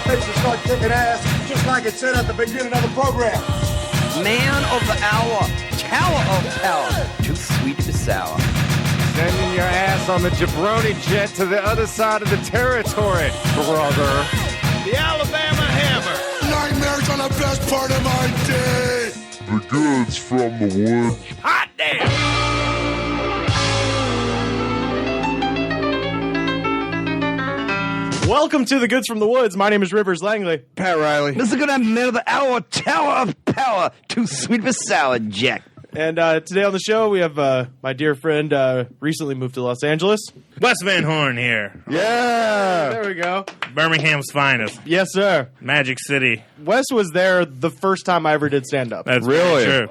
face and start kicking ass, just like it said at the beginning of the program. Man of the hour, tower of power, too sweet to be sour. Sending your ass on the jabroni jet to the other side of the territory, brother. The Alabama Hammer. Nightmares on the best part of my day. The goods from the woods. Hot damn! Welcome to the Goods from the Woods. My name is Rivers Langley. Pat Riley. This is gonna have man of the hour, tower of power, too sweet to be sour, Jack. And today on the show, we have my dear friend, recently moved to Los Angeles. Wes Van Horn here. Yeah. There we go. Birmingham's finest. Yes, sir. Magic City. Wes was there the first time I ever did stand-up. That's Really? true.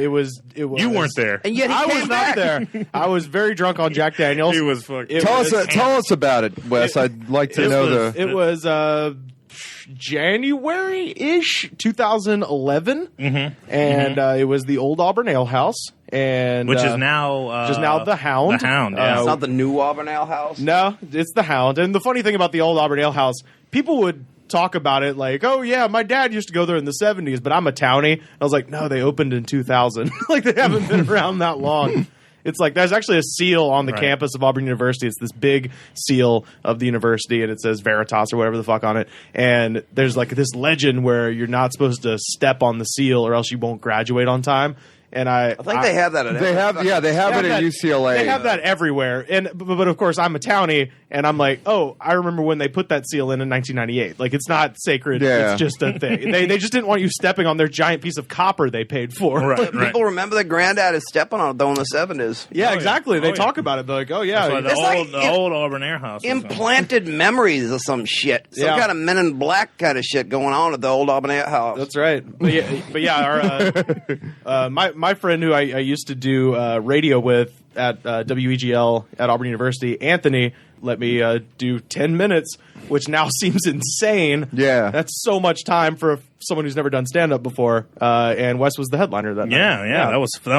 It was. You weren't there. And yet he I came was back. not there. I was very drunk on Jack Daniels. He was fucking... It was- Tell us about it, Wes. I'd like to know It was January-ish, 2011. Mm-hmm. And it was the old Auburn Ale House. And, Which is now... the Hound. The Hound, yeah. It's not the new Auburn Ale House. No, it's the Hound. And the funny thing about the old Auburn Ale House, people would talk about it like, oh, yeah, my dad used to go there in the 70s, but I'm a townie. I was like, no, they opened in 2000. Like, they haven't been around that long. It's like, there's actually a seal on the campus of Auburn University. It's this big seal of the university, and it says Veritas or whatever the fuck on it. And there's like this legend where you're not supposed to step on the seal or else you won't graduate on time. And I think they have that at They have it at UCLA. They have that everywhere. And but of course, I'm a townie, and I'm like, oh, I remember when they put that seal in 1998. Like, it's not sacred. Yeah. It's just a thing. They just didn't want you stepping on their giant piece of copper they paid for. Right. People remember their granddad is stepping on it though in the 70s. Yeah, exactly. They Oh, talk about it. They're like, oh, yeah. That's why It's the like old Auburn Air House. Implanted memories or some shit. Some Yeah. kind of Men in Black kind of shit going on at the old Auburn Ale House. That's right. But yeah, our, my friend who I used to do radio with at WEGL at Auburn University, Anthony, let me do 10 minutes, which now seems insane. Yeah. That's so much time for someone who's never done stand-up before. And Wes was the headliner that night. Yeah. That was fun.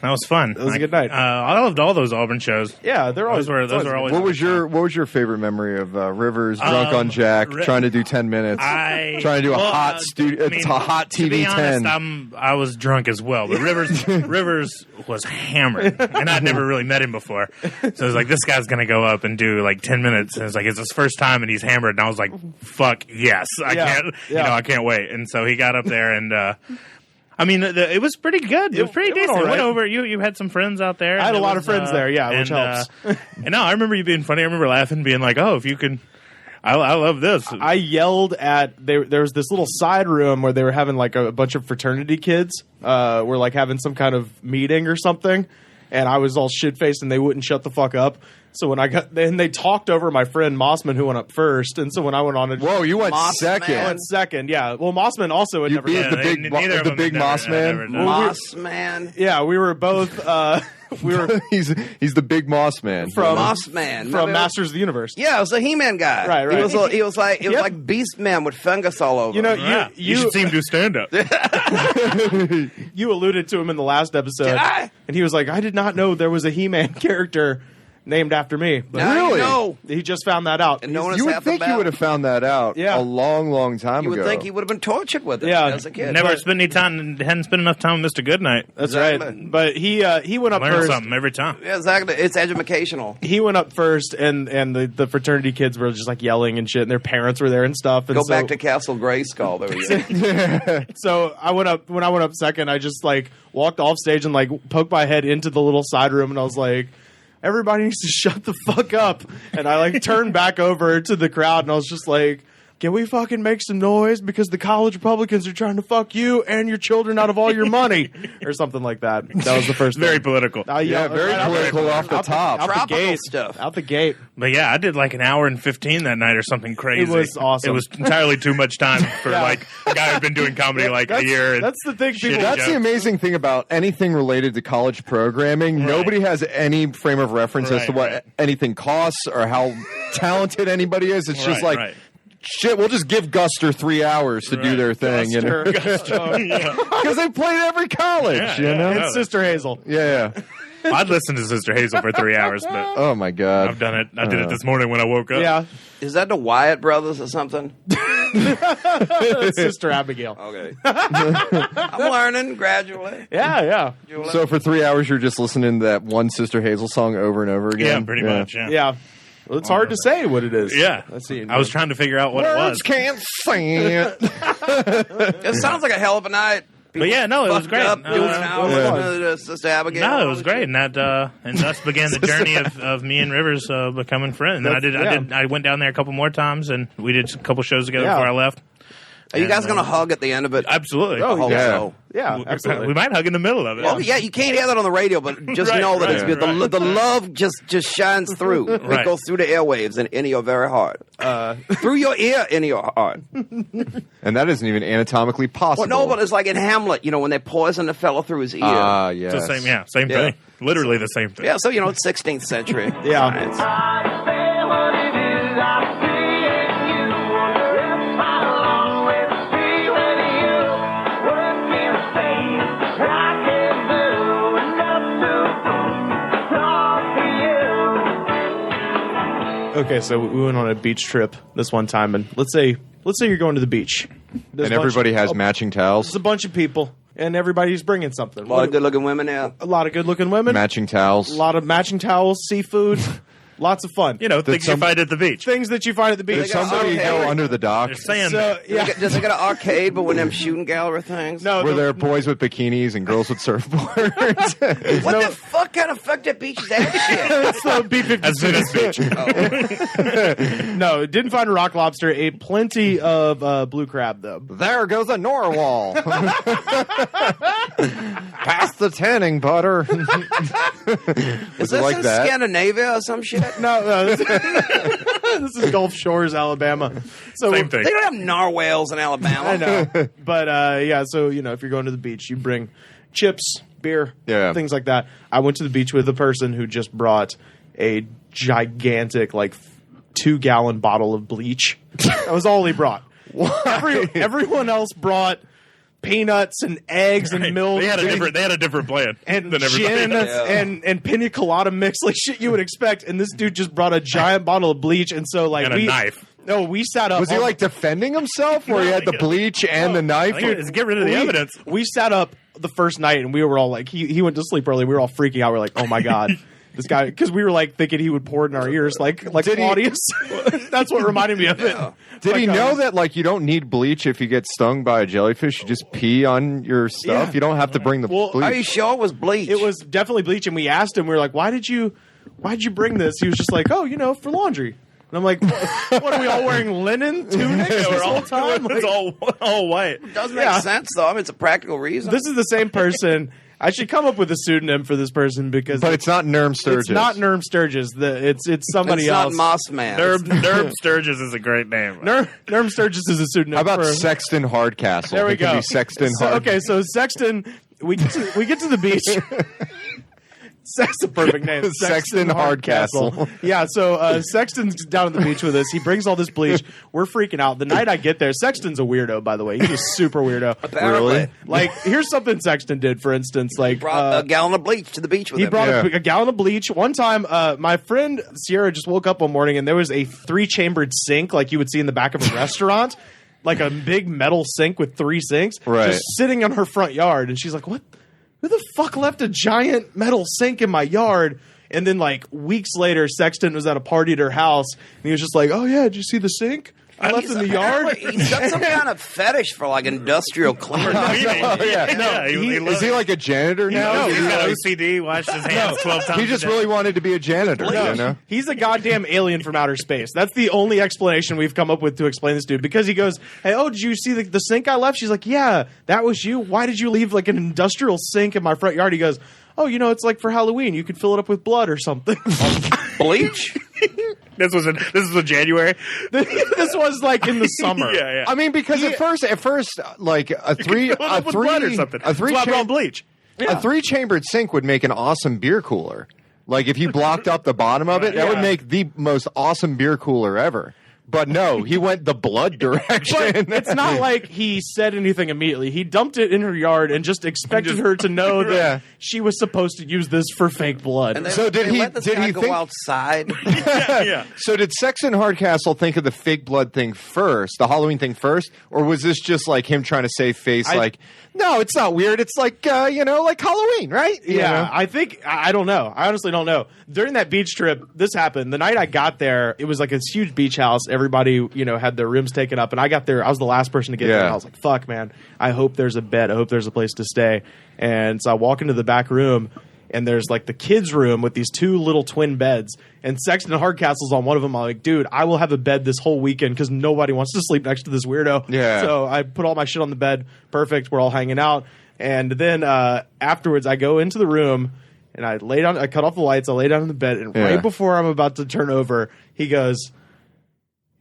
That was fun. That was a good night. I loved all those Auburn shows. Yeah, they're always Those were always. What was your favorite memory of Rivers drunk on Jack trying to do 10 minutes? Trying to do a hot studio. It's a hot TV to be 10. honest, I was drunk as well, but Rivers was hammered, and I'd never really met him before. So I was like, this guy's gonna go up and do like 10 minutes, and it's like it's his first time, and he's hammered, and I was like, fuck yes, I can't wait. And so he got up there, and I mean, it was pretty good. It was pretty decent. all right. Went over. You had some friends out there. I had a lot of friends there, yeah, which helps. And no, I remember you being funny. I remember laughing, being like, oh, if you can. I love this. I yelled at there was this little side room where they were having like a bunch of fraternity kids were like having some kind of meeting or something, and I was all shit faced and they wouldn't shut the fuck up. So when they talked over my friend Mossman, who went up first, and so when I went on, Whoa, you went second. I went second. Yeah, well, Mossman also had You never beat done the it. big the big Moss man. Moss Man. Yeah, we were both. We were he's the big Moss man. from Moss Man. from Remember? Masters of the Universe. Yeah, it was a He-Man guy. Right. It was like Yep. Beast Man with fungus all over. You know, him. You should see him do stand up. You alluded to him in the last episode, Did I? and he was like, "I did not know there was a He-Man character named after me." But Now Really? you know. he just found that out. And no one You has would half the think you battle. would have found that out Yeah. a long time You ago. would think he would have been tortured with it Yeah. as a kid. Never spent any time. Hadn't spent enough time with Mr. Goodnight. That's Exactly. right. But he went up Learn first. something every time. Yeah, exactly. It's educational. He went up first, and the fraternity kids were just like yelling and shit, and their parents were there and stuff. And Go so, back to Castle Grayskull. There we go. So I went up when I went up second. I just like walked off stage and like poked my head into the little side room, and I was like, everybody needs to shut the fuck up. And I like turned back over to the crowd, and I was just like, can we fucking make some noise because the college Republicans are trying to fuck you and your children out of all your money, or something like that. That was the first Very thing. political. Yeah, very political off the top. Out the Tropical gate. stuff. Out the gate. But yeah, I did like an hour and 15 that night or something crazy. It was awesome. It was entirely too much time for Yeah. like a guy who's been doing comedy like a year. And That's the thing. shitty People. That's the jokes. amazing thing about anything related to college programming. Right. Nobody has any frame of reference as to Right, what right. anything costs or how talented anybody is. It's just like, Right. shit, we'll just give Guster 3 hours to do Right. their thing. You know? Yeah. Because they played every college, Yeah, you yeah. know? And Sister Hazel. Yeah. I'd listen to Sister Hazel for 3 hours, but Oh, my God. I've done it. I did it this morning when I woke up. Yeah. Is that the Wyatt brothers or something? Sister Abigail. Okay. I'm learning gradually. Yeah. So for 3 hours, you're just listening to that one Sister Hazel song over and over again? Yeah, pretty much. Yeah. Yeah. Well, it's hard to say what it is. Yeah. Let's see. I was trying to figure out what it was. Words can't say it. It sounds like a hell of a night. But yeah, no, it was great. Up, doing an hour listening to Sister Abigail. No, it was great, and that and thus began the journey of me and Rivers becoming friends. And I went down there a couple more times, and we did a couple shows together before I left. Are you guys going to hug at the end of it? Absolutely. Oh, yeah. So. Yeah, absolutely. We might hug in the middle of it. Well, yeah, you can't hear that on the radio, but just know that it's good. The love just shines through. It goes through the airwaves and into your very heart. Through your ear, into your heart. And that isn't even anatomically possible. Well, no, but it's like in Hamlet, when they poison the fellow through his ear. Ah, yes. It's the same thing. Literally the same thing. Yeah, so, it's 16th century. Yeah. Science. Okay, so we went on a beach trip this one time, and let's say you're going to the beach. And everybody has matching towels. There's a bunch of people, and everybody's bringing something. A lot of good-looking women there. A lot of good-looking women. Matching towels. A lot of matching towels, seafood. Lots of fun. Things you find at the beach. Things that you find at the beach. Did somebody go under the dock? They're saying So, yeah. Does it got an arcade, but with them shooting gallery things? No, Were there boys with bikinis and girls with surfboards? What the fuck kind of fucked up beach is that shit? It's the B-52. as soon as beach. No, didn't find a rock lobster. Ate plenty of blue crab, though. There goes a narwhal. Pass the tanning butter. Is this like in that? Scandinavia or some shit? No, this is Gulf Shores, Alabama. So Same thing. They don't have narwhals in Alabama. I know, but yeah. So if you're going to the beach, you bring chips, beer, things like that. I went to the beach with a person who just brought a gigantic, 2-gallon bottle of bleach. That was all he brought. Everyone else brought peanuts and eggs and milk. They had a different plan and than everybody gin else. and pina colada mix, like shit you would expect. And this dude just brought a giant bottle of bleach, and so And a knife. No, we sat up. Was he defending himself, where he had the bleach and the knife? Get rid of the evidence. We sat up the first night, and we were all like, he went to sleep early. We were all freaking out. We were like, oh my god. This guy, because we were thinking he would pour it in our ears like Claudius. That's what reminded me of it. Did he know that you don't need bleach if you get stung by a jellyfish? You just pee on your stuff. Yeah. You don't have to bring the bleach. Are you sure it was bleach? It was definitely bleach, and we asked him. We were like, "Why'd you bring this?" He was just like, "Oh, for laundry." And I'm like, "What are we all wearing linen tunics this whole time?" It's all white. It does make sense, though. I mean, it's a practical reason. This is the same person. I should come up with a pseudonym for this person because But it's not Nerm Sturgis. It's not Nerm Sturgis. It's somebody else. It's not Mossman. Nerm Sturgis is a great name. Nerm Sturgis is a pseudonym. How about for Sexton Hardcastle? There we It can go. be Sexton Hardcastle. Okay, so Sexton, we get to the beach. That's a perfect name. Sexton Hardcastle. Yeah, so Sexton's down at the beach with us. He brings all this bleach. We're freaking out. The night I get there, Sexton's a weirdo, by the way. He's a super weirdo. Apparently. Really? Here's something Sexton did, for instance. Brought a gallon of bleach to the beach with him. He brought a gallon of bleach. One time, my friend Sierra just woke up one morning, and there was a 3-chambered sink like you would see in the back of a restaurant. Like a big metal sink with 3 sinks. Right. Just sitting on her front yard. And she's like, what? Who the fuck left a giant metal sink in my yard? And then weeks later, Sexton was at a party at her house, and he was just like, "Oh yeah, did you see the sink I left in the yard?" He's got some kind of fetish for industrial cleaning. Is he like a janitor now? He's got OCD. Washed his hands 12 times. He just really wanted to be a janitor. He's a goddamn alien from outer space. That's the only explanation we've come up with to explain this dude. Because he goes, "Hey, did you see the sink I left?" She's like, "Yeah, that was you. Why did you leave an industrial sink in my front yard?" He goes, "Oh, it's for Halloween. You could fill it up with blood or something." Bleach? This was in January. This was in the summer. Yeah. I mean, because at first, a three-chambered sink would make an awesome beer cooler. If you blocked up the bottom of it, that would make the most awesome beer cooler ever. But no, he went the blood direction. But it's not like he said anything immediately. He dumped it in her yard and just expected her to know that she was supposed to use this for fake blood. And so did he? Let this guy go outside? So did Sexton Hardcastle think of the fake blood thing first, the Halloween thing first, or was this just like him trying to save face? No, it's not weird. It's like like Halloween, right? Yeah, I think I don't know. I honestly don't know. During that beach trip, this happened. The night I got there, it was like this huge beach house. Everybody, had their rooms taken up, and I got there. I was the last person to get there. And I was like, "Fuck, man! I hope there's a bed. I hope there's a place to stay." And so I walk into the back room, and there's like the kids' room with these 2 little twin beds, and Sexton Hardcastle's on one of them. I'm like, "Dude, I will have a bed this whole weekend because nobody wants to sleep next to this weirdo." Yeah. So I put all my shit on the bed. Perfect. We're all hanging out, and then afterwards, I go into the room. And I lay down. I cut off the lights. I lay down in the bed, and right before I'm about to turn over, he goes,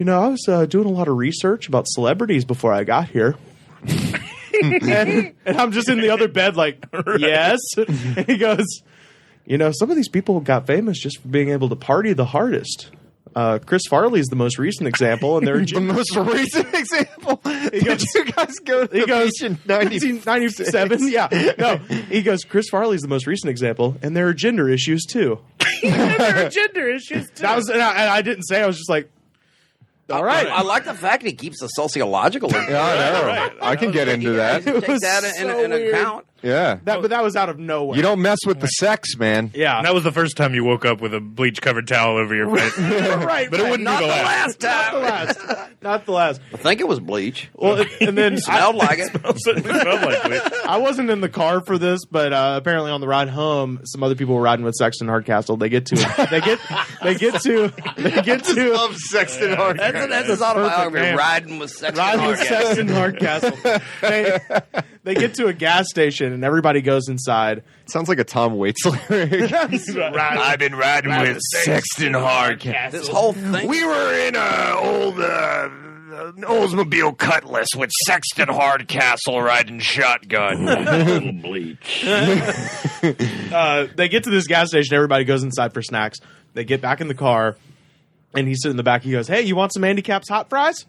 I was doing a lot of research about celebrities before I got here. and I'm just in the other bed like, yes. And he goes, some of these people got famous just for being able to party the hardest. Chris Farley's the most recent example, and they're the most recent example. Did you guys go to the beach in 1997? Yeah, no. He goes, Chris Farley's the most recent example, and there are gender issues too. There are gender issues too. That was, and I didn't say. I was just like, all right. I like the fact that he keeps the sociological. Yeah, I know. Right. I can get into that. Take that in account. Yeah. But that was out of nowhere. You don't mess with the sex, man. Yeah. And that was the first time you woke up with a bleach-covered towel over your face. Right. But it wouldn't Not be the the last. last time. Not the last. I think it was bleach. Well, and then Smelled like it. It smelled like bleach. I wasn't in the car for this, but apparently on the ride home, some other people were riding with Sexton Hardcastle. They get to Love Sexton Hardcastle. That's his autobiography. man. Riding with Sexton riding with Hardcastle. Sexton Hardcastle. They get to a gas station and everybody goes inside. Sounds like a Tom Waits lyric. I've been riding with Sexton Hardcastle. This whole thing. We were in a old Oldsmobile Cutlass with Sexton Hardcastle riding shotgun. Bleach. They get to this gas station. Everybody goes inside for snacks. They get back in the car, and he's sitting in the back. He goes, "Hey, you want some handicapped hot fries?"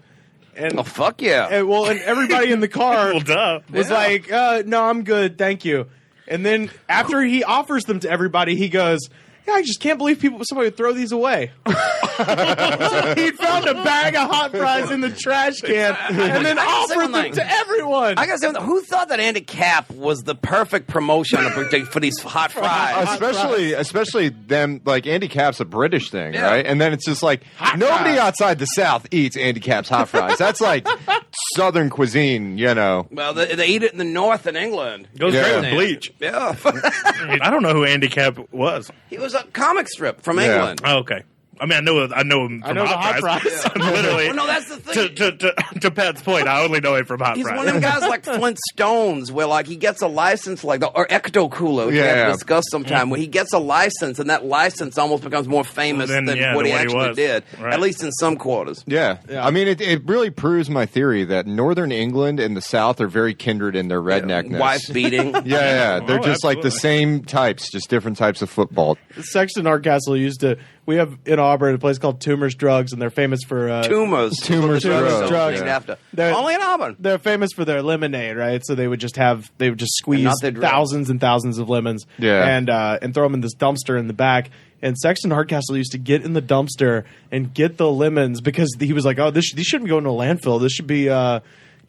And Oh, fuck yeah. and everybody in the car Well, duh. was like, "No, I'm good, thank you." And then after he offers them to everybody, he goes, "Yeah, I just can't believe somebody would throw these away." So he found a bag of hot fries in the trash can and then offered them to everyone. I gotta say, who thought that handicapped was the perfect promotion for these hot fries? Especially them, like Andy Cap's a British thing, right? And then it's just like nobody outside the South eats Andy Cap's hot fries. That's like Southern cuisine, Well, they eat it in the North in England. Goes straight with bleach. Yeah. I don't know who Andy Cap was. He was a comic strip from England. Oh, okay. I mean, I know him from Hot Fries. Literally. Well, no, that's the thing. To Pat's point, I only know him from Hot He's Fries. one of them guys like Flint Stones, where like he gets a license, or Ecto Cooler, which we have to discuss sometime. Where he gets a license, and that license almost becomes more famous than what he actually did, right. at least in some quarters. Yeah. I mean, it really proves my theory that Northern England and the South are very kindred in their redneckness. Wife beating. Yeah. They're just like the absolutely. same types, just different types of football. Sexton Hardcastle used to. We have in Auburn a place called Toomer's Drugs, and they're famous for Tumors. Tumors Drugs. Named after. They're- Only in Auburn. They're famous for their lemonade, right? So they would just squeeze not their drugs. thousands and thousands of lemons, and throw them in this dumpster in the back. And Sexton Hardcastle used to get in the dumpster and get the lemons because he was like, "Oh, these shouldn't go into a landfill. This should be."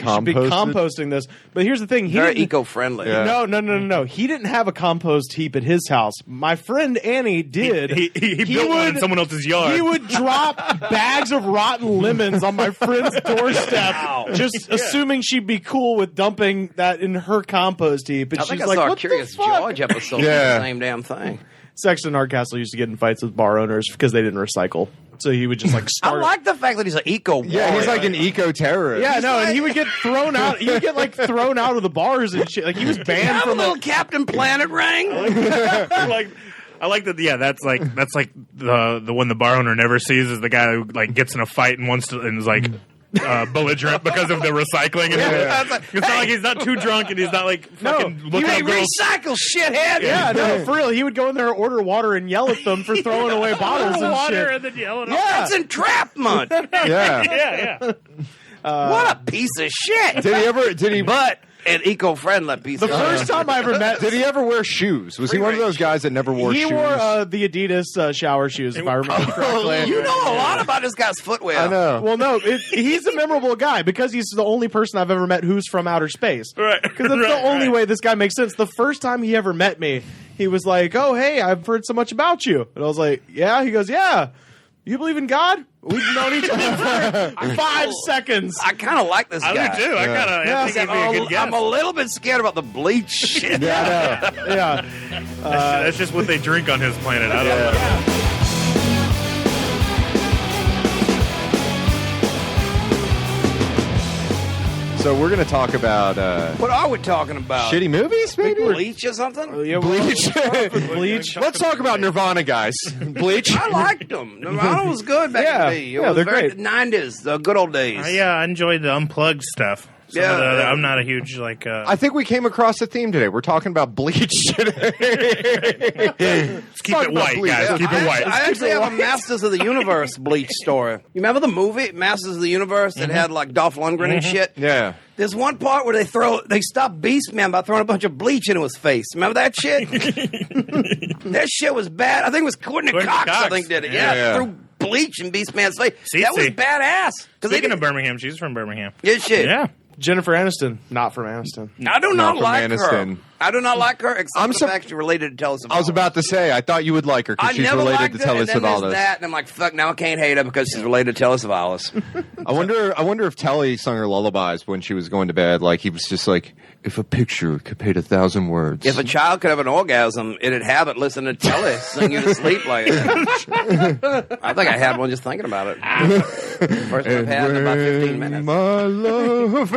Should be composting this. But here's the thing. Very eco-friendly. Yeah. No. He didn't have a compost heap at his house. My friend Annie did. He built one in someone else's yard. He would drop bags of rotten lemons on my friend's doorstep, just assuming she'd be cool with dumping that in her compost heap. And I she's think I like, saw a "What Curious the fuck?" George episode. The same damn thing. Sexton Hardcastle used to get in fights with bar owners because they didn't recycle. So he would just like start. I like the fact that he's an eco. Yeah, he's like an eco-terrorist. Yeah, no, and he would get thrown out. He would get like thrown out of the bars and shit. Like he was banned Have a from little Captain Planet ring. I like that. Yeah, that's like the one the bar owner never sees is the guy who like gets in a fight and wants to and is like, belligerent because of the recycling. And it's not like he's not too drunk and he's not like fucking looking at girls. Recycle, shithead. Yeah, no, for real. He would go in there, order water, and yell at them for throwing away bottles and water shit. and then yelling. That's entrapment. Yeah. What a piece of shit. Did he? But an eco-friendly piece of The first time I ever met... Did he ever wear shoes? Was he one of those guys that never wore shoes? He wore the Adidas shower shoes, if I remember correctly. You know a lot about this guy's footwear. I know. Well, no, he's a memorable guy because he's the only person I've ever met who's from outer space. Right. Because that's the only way this guy makes sense. The first time he ever met me, he was like, "Oh, hey, I've heard so much about you." And I was like, "Yeah?" He goes, "Yeah. You believe in God?" We've known each other for 5 seconds. I kind of like this guy. I do too. I kind of I think he'd be a good guess. I'm a little bit scared about the bleach shit. Yeah. That's just what they drink on his planet. I don't know. So we're going to talk about What are we talking about? shitty movies, maybe? Bleach or something? Yeah, Bleach. Bleach. Let's talk about Nirvana, guys. Bleach. I liked them. Nirvana was good back in the day. It Yeah, was they're very great. 90s, the good old days. Yeah, I enjoyed the unplugged stuff. I'm not a huge like. I think we came across a theme today. We're talking about Bleach today. Let's keep it white, guys. Keep it white. I actually have a Masters of the Universe Bleach story. You remember the movie Masters of the Universe that had like Dolph Lundgren and shit? Yeah. There's one part where they stop Beastman by throwing a bunch of bleach into his face. Remember that shit? That shit was bad. I think it was Courtney Cox. I think did it. Yeah. Threw bleach in Beastman's face. That was badass. Speaking of Birmingham, she's from Birmingham. Good shit. Yeah. Jennifer Aniston, not from Aniston. I do not from like Aniston. her. I do not like her, except for the fact she's related to Tell I was about to say, I thought you would like her because she's related to Tell and then Savalas. there's that, and I'm like, fuck, now I can't hate her because she's related to Tell Savalas. I wonder if Telly sung her lullabies when she was going to bed. Like he was just like, if a picture could paint 1,000 words. If a child could have an orgasm, it'd have it listening to Telly sing you to sleep like that. I think I had one just thinking about it. First I've had in about 15 minutes. My love.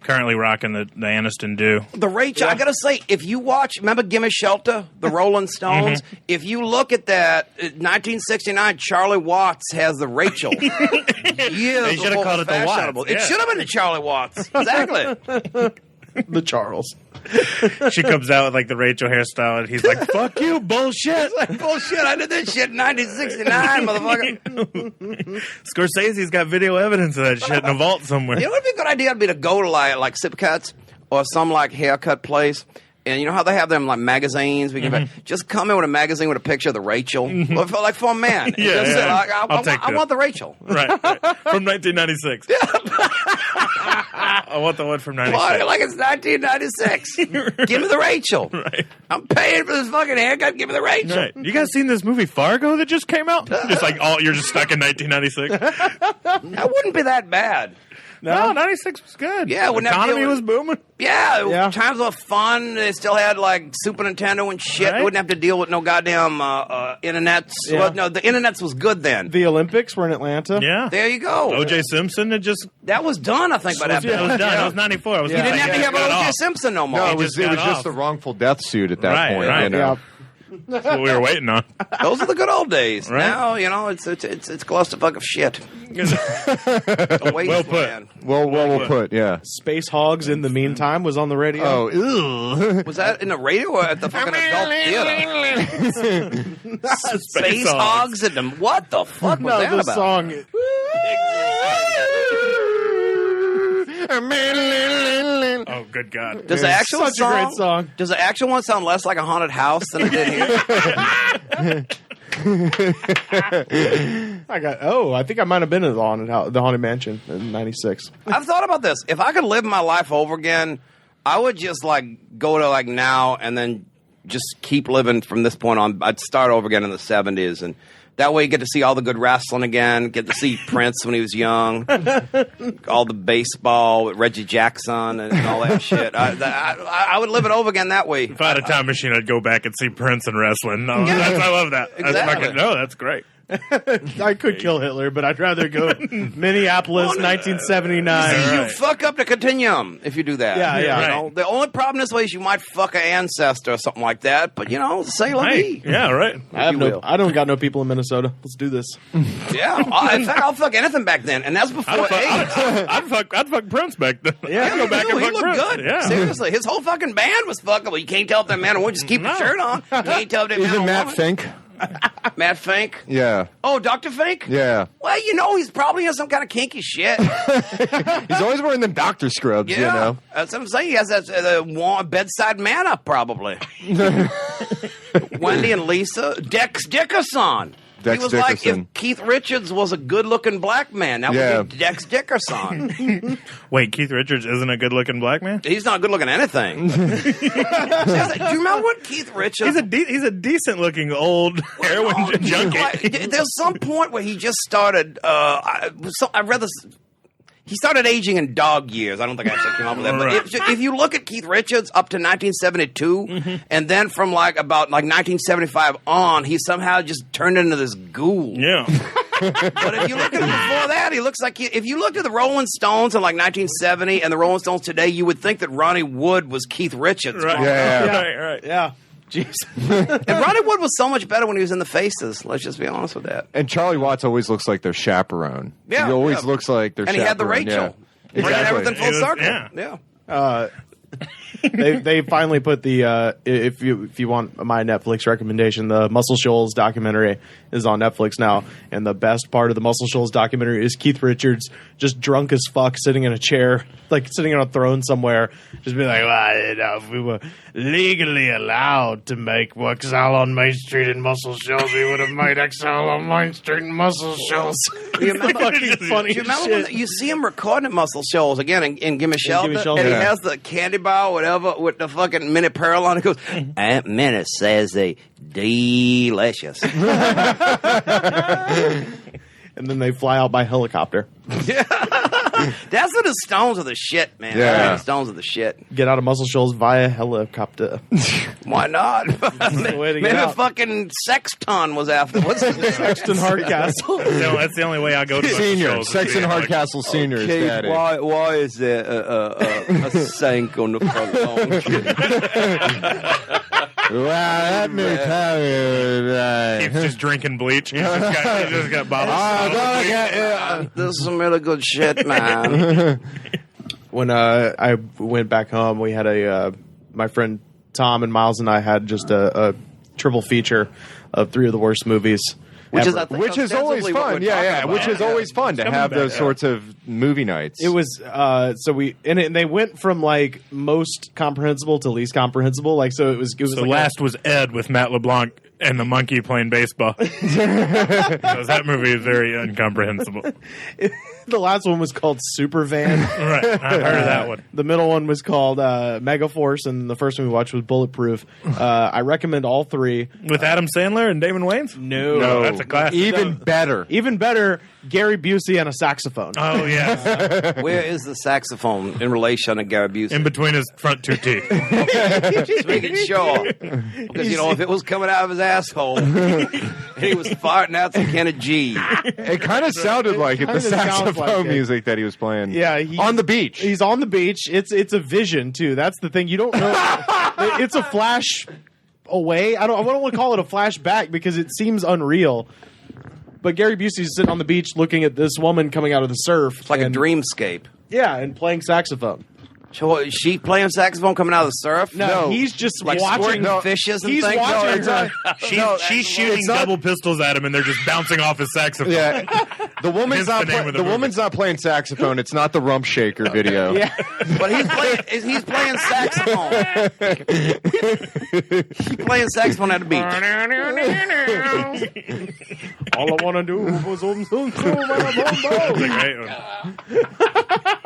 Currently rocking the Aniston Do. The Rachel, I gotta say, if you watch, remember Gimme Shelter, the Rolling Stones? If you look at that, 1969, Charlie Watts has the Rachel. They should have called it the Watts. It should have been the Charlie Watts. Exactly. The Charles. She comes out with like the Rachel hairstyle, and he's like, "Fuck you, bullshit!" It's like, bullshit, I did this shit in 1969, motherfucker. Scorsese's got video evidence of that shit in a vault somewhere. You know what would be a good idea? Would be to go to like Zipcuts or some like haircut place. And you know how they have them like magazines? We can just come in with a magazine with a picture of the Rachel, or for a man. I want the Rachel. Right. From 1996. I want the one from 96. Why? Like it's 1996. Give me the Rachel. Right. I'm paying for this fucking haircut. Give me the Rachel. Right. You guys seen this movie Fargo that just came out? Just like you're just stuck in 1996. That wouldn't be that bad. No, 96 was good. Yeah, the economy was booming. Yeah, times were fun. They still had like Super Nintendo and shit. Right. Wouldn't have to deal with no goddamn internets. Yeah. Well, no, the internets was good then. The Olympics were in Atlanta. Yeah. There you go. O.J. Simpson had just... That was done, I think, by that It was point. done. It was 94. It was You didn't have to have got O.J. off. Simpson no more. No, He it was just got just off. the wrongful death suit at that Right, point. right. You know? Yeah. That's what we were waiting on. Those are the good old days. Right. Now, it's clusterfuck of shit. A wasteland. Well put, yeah. Space Hogs in the meantime was on the radio. Oh, ew. Was that in the radio or at the fucking adult theater? Space Hogs. Hogs at them. What the fuck was no, that the about? song. Oh, good God. Does the actual Such a great song. Does the actual one sound less like a haunted house than it did here? I think I might have been in the Haunted Mansion in 96. I've thought about this. If I could live my life over again, I would just like go to like now and then just keep living from this point on. I'd start over again in the 70s, and that way you get to see all the good wrestling again, get to see Prince when he was young, all the baseball with Reggie Jackson and all that shit. I would live it over again that way. If I had a time machine, I'd go back and see Prince and wrestling. No, Yeah. I love that. Exactly. That's great. I could kill Hitler, but I'd rather go Minneapolis, 1979. You fuck up the continuum if you do that. Yeah, yeah. You know, the only problem this way is you might fuck an ancestor or something like that, but you know, say la vie. Yeah, right. I don't got no people in Minnesota. Let's do this. Yeah. In fact, I'll fuck anything back then, and that's before AIDS. I'd fuck Prince back then. Yeah, I'd go back and he fuck looked Prince. good. Yeah. Seriously, his whole fucking band was fuckable. You can't tell if that man won't just keep his shirt on. You can't tell if that man Even a Matt woman. Fink. Matt Fink. Yeah. Oh, Dr. Fink? Yeah. Well, you know, he's probably in some kind of kinky shit. He's always wearing them doctor scrubs, Yeah. you know. That's what I'm saying. He has that warm bedside manna, probably. Wendy and Lisa. Dex Dickerson. Dex He was like Dickerson. if Keith Richards was a good-looking black man. That would be Dex Dickerson. Wait, Keith Richards isn't a good-looking black man? He's not good-looking anything. Do you remember what Keith Richards... He's a decent-looking old heroin junkie. There's some point where he just started... I read this... He started aging in dog years. I don't think I actually came up with that. But if you look at Keith Richards up to 1972, and then from about 1975 on, he somehow just turned into this ghoul. Yeah. But if you look at him before that, he looks like... if you looked at the Rolling Stones in 1970 and the Rolling Stones today, you would think that Ronnie Wood was Keith Richards. Right. Yeah. Right. Yeah. Jeez. And Ronnie Wood was so much better when he was in the Faces. Let's just be honest with that. And Charlie Watts always looks like their chaperone. Yeah, he always yeah. looks like their And chaperone. he had the Rachel. Yeah. Bringing Exactly. everything full It was- circle. yeah. They finally put the if you want my Netflix recommendation, the Muscle Shoals documentary is on Netflix now, and the best part of the Muscle Shoals documentary is Keith Richards just drunk as fuck, sitting in a chair, like sitting on a throne somewhere, just be like, well, you know, if we were legally allowed to make XL on Main Street and Muscle Shoals, we would have made XL on Main Street and Muscle Shoals. You remember, Fucking funny do you remember shit. when you see him recording at Muscle Shoals again in Gimme Shelter, Shelter. and he Yeah. has the candy bar or whatever with the fucking Minute Pearl on it. He goes, Aunt Minute says they delicious. And then they fly out by helicopter. That's what the Stones are the shit, man. Yeah. The Stones are the shit. Get out of Muscle Shoals via helicopter. Why not? the way to get Maybe out. fucking Sexton was after. What's his name? Sexton Hardcastle. No, that's the only way I go to Senior. shows. Sexton Hardcastle Senior is daddy. why is there a sank on the front lawn? Well, let me tell you. Keeps just drinking bleach. He's just got bottles. This is some really good shit, man. When I went back home, we had my friend Tom and Miles and I had just a triple feature of 3 of the worst movies. Which is, ever. I think, Which is always ostensibly what fun. we're Yeah, talking yeah. about. Which is always fun to have those sorts of movie nights. It was and they went from like most comprehensible to least comprehensible. Like so, it was The like last was Ed with Matt LeBlanc and the monkey playing baseball. Because that movie is very incomprehensible. the last one was called Supervan. Right, I've heard of that one. The middle one was called Megaforce, and the first one we watched was Bulletproof. I recommend all 3. With Adam Sandler and Damon Wayans? No, that's a classic. Even better. even better, Gary Busey and a saxophone. Oh, yes. Where is the saxophone in relation to Gary Busey? In between his front 2 teeth. Just making sure. Because, you know, if it was coming out of his asshole, he was farting out some kind of G. It kind of sounded like it, the kinda sounds saxophone like it. music that he was playing. Yeah, on the beach. He's on the beach. It's a vision too. That's the thing. You don't know. It's a flash away. I don't want to call it a flashback because it seems unreal. But Gary Busey's sitting on the beach looking at this woman coming out of the surf. It's like a dreamscape. Yeah, and playing saxophone. So is she playing saxophone coming out of the surf? No, he's just Like watching squirting fishes and he's things? watching her. She's shooting not- double pistols at him, and they're just bouncing off his saxophone. Yeah, the woman's Hence not. the name of the movie. Woman's not playing saxophone. It's not the Rump Shaker video. Yeah. But he's playing saxophone. He's playing saxophone at the beach. All I want to do was That's a great one.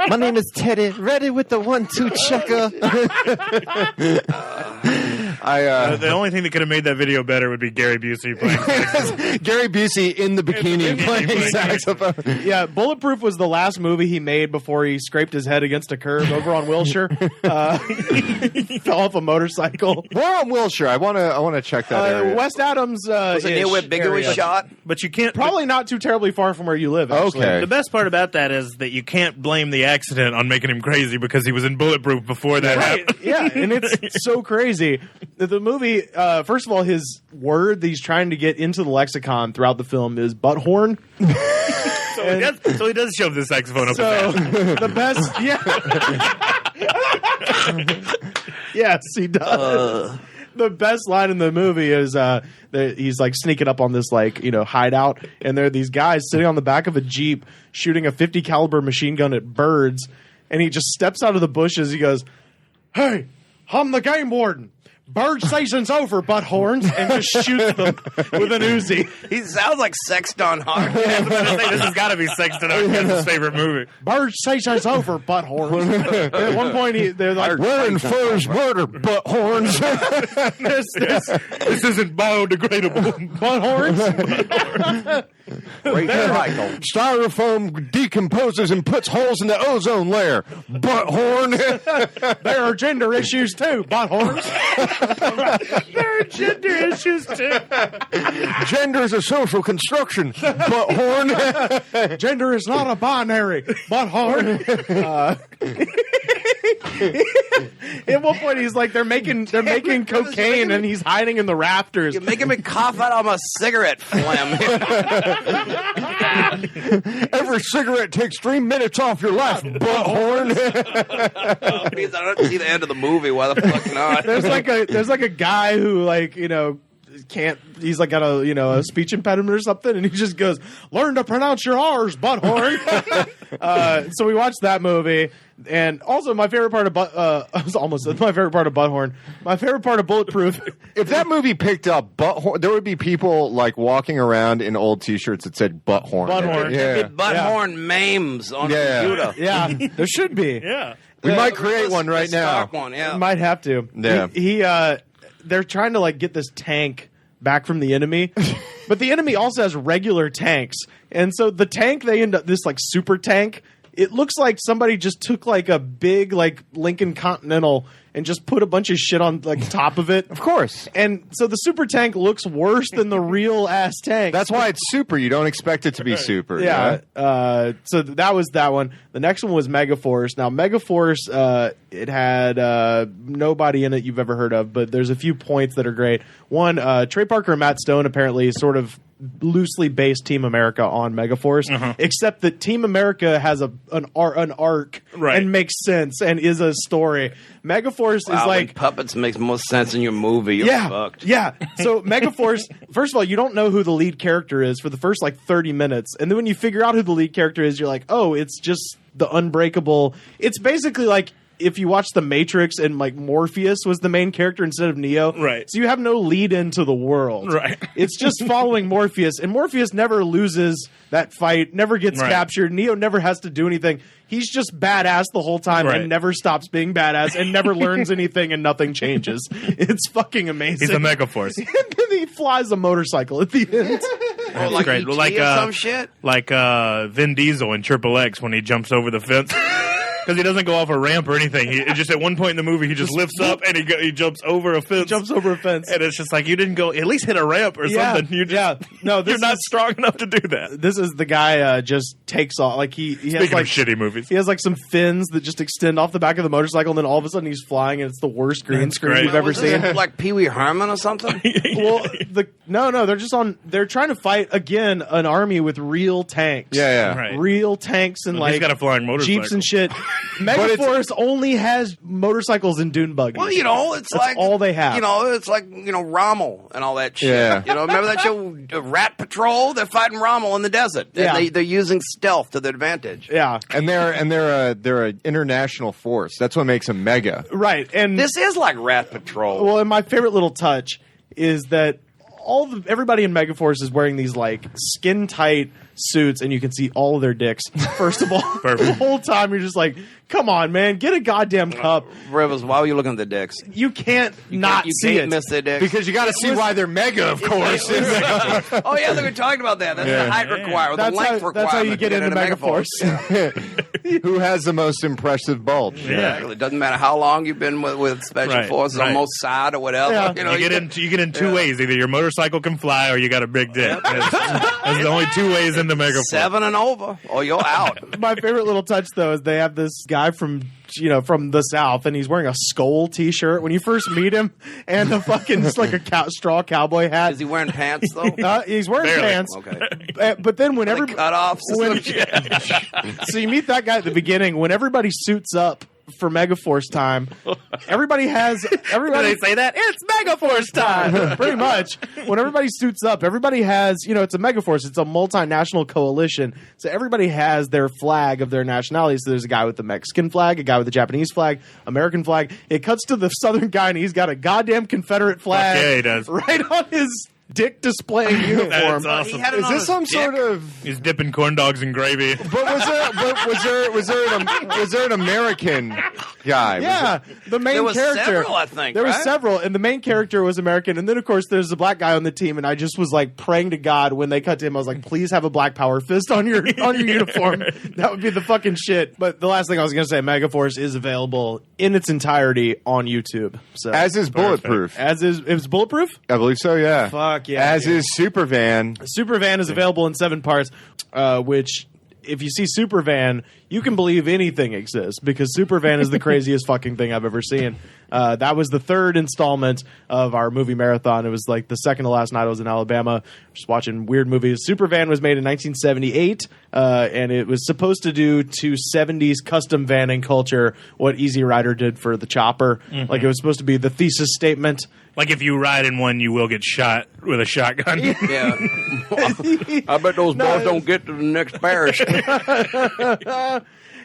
My name is Teddy. Ready with the 1-2 checker. The only thing that could have made that video better would be Gary Busey playing. Gary Busey in the bikini playing saxophone. Yeah, Bulletproof was the last movie he made before he scraped his head against a curb over on Wilshire. He fell off a motorcycle. Where on Wilshire? I want to check that area. West Adams. Was it near where Bigger was shot? But you can't. Probably not too terribly far from where you live. Actually. Okay. The best part about that is that you can't blame the accident on making him crazy because he was in Bulletproof before that happened. Yeah, and it's so crazy. The movie, first of all, his word that he's trying to get into the lexicon throughout the film is butthorn. So he does shove the saxophone up So his ass. the best, yes, he does. The best line in the movie is that he's like sneaking up on this hideout, and there are these guys sitting on the back of a Jeep shooting a .50 caliber machine gun at birds, and he just steps out of the bushes. He goes, "Hey, I'm the game warden. Bird season's over, butthorns," and just shoots them with an Uzi. He sounds like Sexton Hardcastle. This has got to be Sexton Hardcastle's favorite movie. Bird season's over, butthorns. At one point, they're like, We're in Furs murder, butthorns. This isn't biodegradable. butthorns. Styrofoam decomposes and puts holes in the ozone layer. Butthorn. There are gender issues too, butthorns. There are gender issues too. Gender is a social construction. Butthorn. Gender is not a binary, butthorn. At one point, he's like, they're making cocaine, and he's hiding in the rafters. You're making me cough out all my cigarette phlegm. Every cigarette takes 3 minutes off your life. Butthorn. Because I don't see the end of the movie. Why the fuck not? There's like a guy who can't. He's like got a speech impediment or something, and he just goes, "Learn to pronounce your R's, butthorn." So we watched that movie, and also my favorite part of my favorite part of Butthorn. My favorite part of Bulletproof. If that movie picked up Butthorn, there would be people like walking around in old T-shirts that said Butthorn. Butthorn. Yeah. Butthorn memes on Yeah. a computer. Yeah, there should be. Yeah. We might create one right now. Stock one, yeah. Might have to. Yeah. He they're trying to get this tank back from the enemy, but the enemy also has regular tanks, and so the tank they end up this super tank. It looks like somebody just took a big Lincoln Continental and just put a bunch of shit on top of it. Of course. And so the super tank looks worse than the real ass tank. That's why it's super. You don't expect it to be super. Yeah. So that was that one. The next one was Megaforce. Now, Megaforce, it had nobody in it you've ever heard of, but there's a few points that are great. One, Trey Parker and Matt Stone apparently sort of loosely based Team America on Megaforce, except that Team America has an arc and makes sense and is a story. Megaforce is when puppets makes most sense in your movie. You're fucked. Yeah. So Megaforce, first of all, you don't know who the lead character is for the first 30 minutes. And then when you figure out who the lead character is, you're like, oh, it's just the Unbreakable. It's basically if you watch The Matrix and Morpheus was the main character instead of Neo. Right. So you have no lead into the world. Right. It's just following Morpheus. And Morpheus never loses that fight, never gets captured. Neo never has to do anything. He's just badass the whole time and never stops being badass and never learns anything and nothing changes. It's fucking amazing. He's a Megaforce. And then he flies a motorcycle at the end. That's great. E.T. or some shit. Like Vin Diesel in Triple X when he jumps over the fence. Because he doesn't go off a ramp or anything. He just at one point in the movie he just lifts up and he jumps over a fence. And it's just you didn't go at least hit a ramp or something. No, you're not strong enough to do that. This is the guy just takes off he Speaking has of shitty movies. He has some fins that just extend off the back of the motorcycle, and then all of a sudden he's flying, and it's the worst green screen you've ever seen. Like Pee Wee Herman or something. Well, they're trying to fight again an army with real tanks. Yeah. Right. Real tanks and he's got a flying motorcycle. Jeeps and shit. Megaforce only has motorcycles and dune buggies. Well, it's That's all they have. It's Rommel and all that shit. Yeah. Remember that show, Rat Patrol? They're fighting Rommel in the desert. Yeah. They're using stealth to their advantage. Yeah. And they're an international force. That's what makes them mega. Right. And This is like Rat Patrol. well, and my favorite little touch is that everybody in Megaforce is wearing these skin tight suits, and you can see all of their dicks. First of all, the whole time you're just like, come on, man, get a goddamn cup. Rivers, why were you looking at the dicks? You can't not You see can't it. miss the dicks. Because you got to see why they're mega, of course. Oh yeah, they were talking about that. That's the height requirement, the length requirement. That's how you get into Megaforce. Who has the most impressive bulge? Exactly. It doesn't matter how long you've been with Special Forces on most side or whatever. Yeah. You know, You get in two ways. Either your motorcycle can fly or you got a big dick. That's the only two ways into Megaforce. 7 and over, or you're out. My favorite little touch, though, is they have this guy from the South, and he's wearing a skull T-shirt when you first meet him, and a fucking just like a straw cowboy hat. Is he wearing pants though? He's wearing Barely. pants. Okay. But then whenever Cut off. so you meet that guy at the beginning, when everybody suits up for Megaforce time, everybody Did they say that? It's Megaforce time. pretty much. When everybody suits up, everybody has, it's a Megaforce. It's a multinational coalition. So everybody has their flag of their nationality. So there's a guy with the Mexican flag, a guy with the Japanese flag, American flag. It cuts to the Southern guy, and he's got a goddamn Confederate flag. Yeah, he does. Right on his dick displaying uniform. That's awesome. He had it Is on this his some dick. sort of? He's dipping corn dogs in gravy. But was there an American guy? Yeah, the main There was character. several, I think, there was right? several, and the main character was American. And then, of course, there's a black guy on the team. And I just was like praying to God when they cut to him. I was like, please have a black power fist on your uniform. That would be the fucking shit. But the last thing I was going to say, Megaforce is available in its entirety on YouTube. So As is Bulletproof. it was Bulletproof. I believe so. Yeah. Fuck yeah. As is Supervan. Supervan is available in 7 parts, which, if you see Supervan, you can believe anything exists, because Supervan is the craziest fucking thing I've ever seen. That was the 3rd installment of our movie marathon. It was like the second to last night I was in Alabama just watching weird movies. Supervan was made in 1978, and it was supposed to do to 70s custom vanning culture what Easy Rider did for the Chopper. Like, it was supposed to be the thesis statement. Like if you ride in one, you will get shot with a shotgun. Yeah. I bet those boys don't get to the next parish.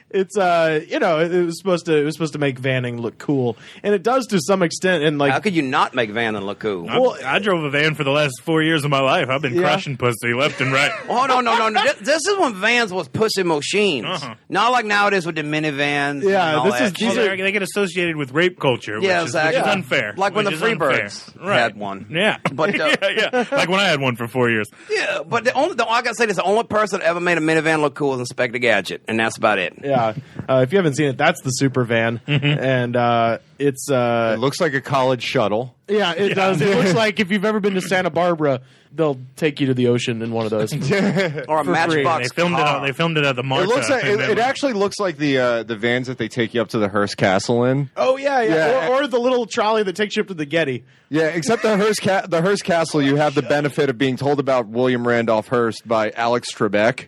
It's it was supposed to make vanning look cool, and it does to some extent. And like, How could you not make Van and look cool? Well, I drove a van for the last 4 years of my life. I've been crushing pussy left and right. Oh, no. This is when vans was pussy machines. Not like nowadays with the minivans. Yeah, and all this that is- shit. these Well, they get associated with rape culture, Yeah, which exactly. is unfair. Like when the Which is unfair. Freebirds Right. had one. Yeah. But, yeah. Like when I had one for 4 years. Yeah, but I gotta say this: the only person that ever made a minivan look cool is Inspector Gadget, and that's about it. yeah, if you haven't seen it, that's the Supervan, and it's It looks like a college shuttle. yeah, it does. It looks like if you've ever been to Santa Barbara, they'll take you to the ocean in one of those. Or a For free. Matchbox They filmed car. it. They filmed it at the Marta. It looks like and it actually looks like the vans that they take you up to the Hearst Castle in. Oh yeah. Yeah. Or the little trolley that takes you up to the Getty. Yeah, except the Hearst Castle, you have the benefit of being told about William Randolph Hearst by Alex Trebek.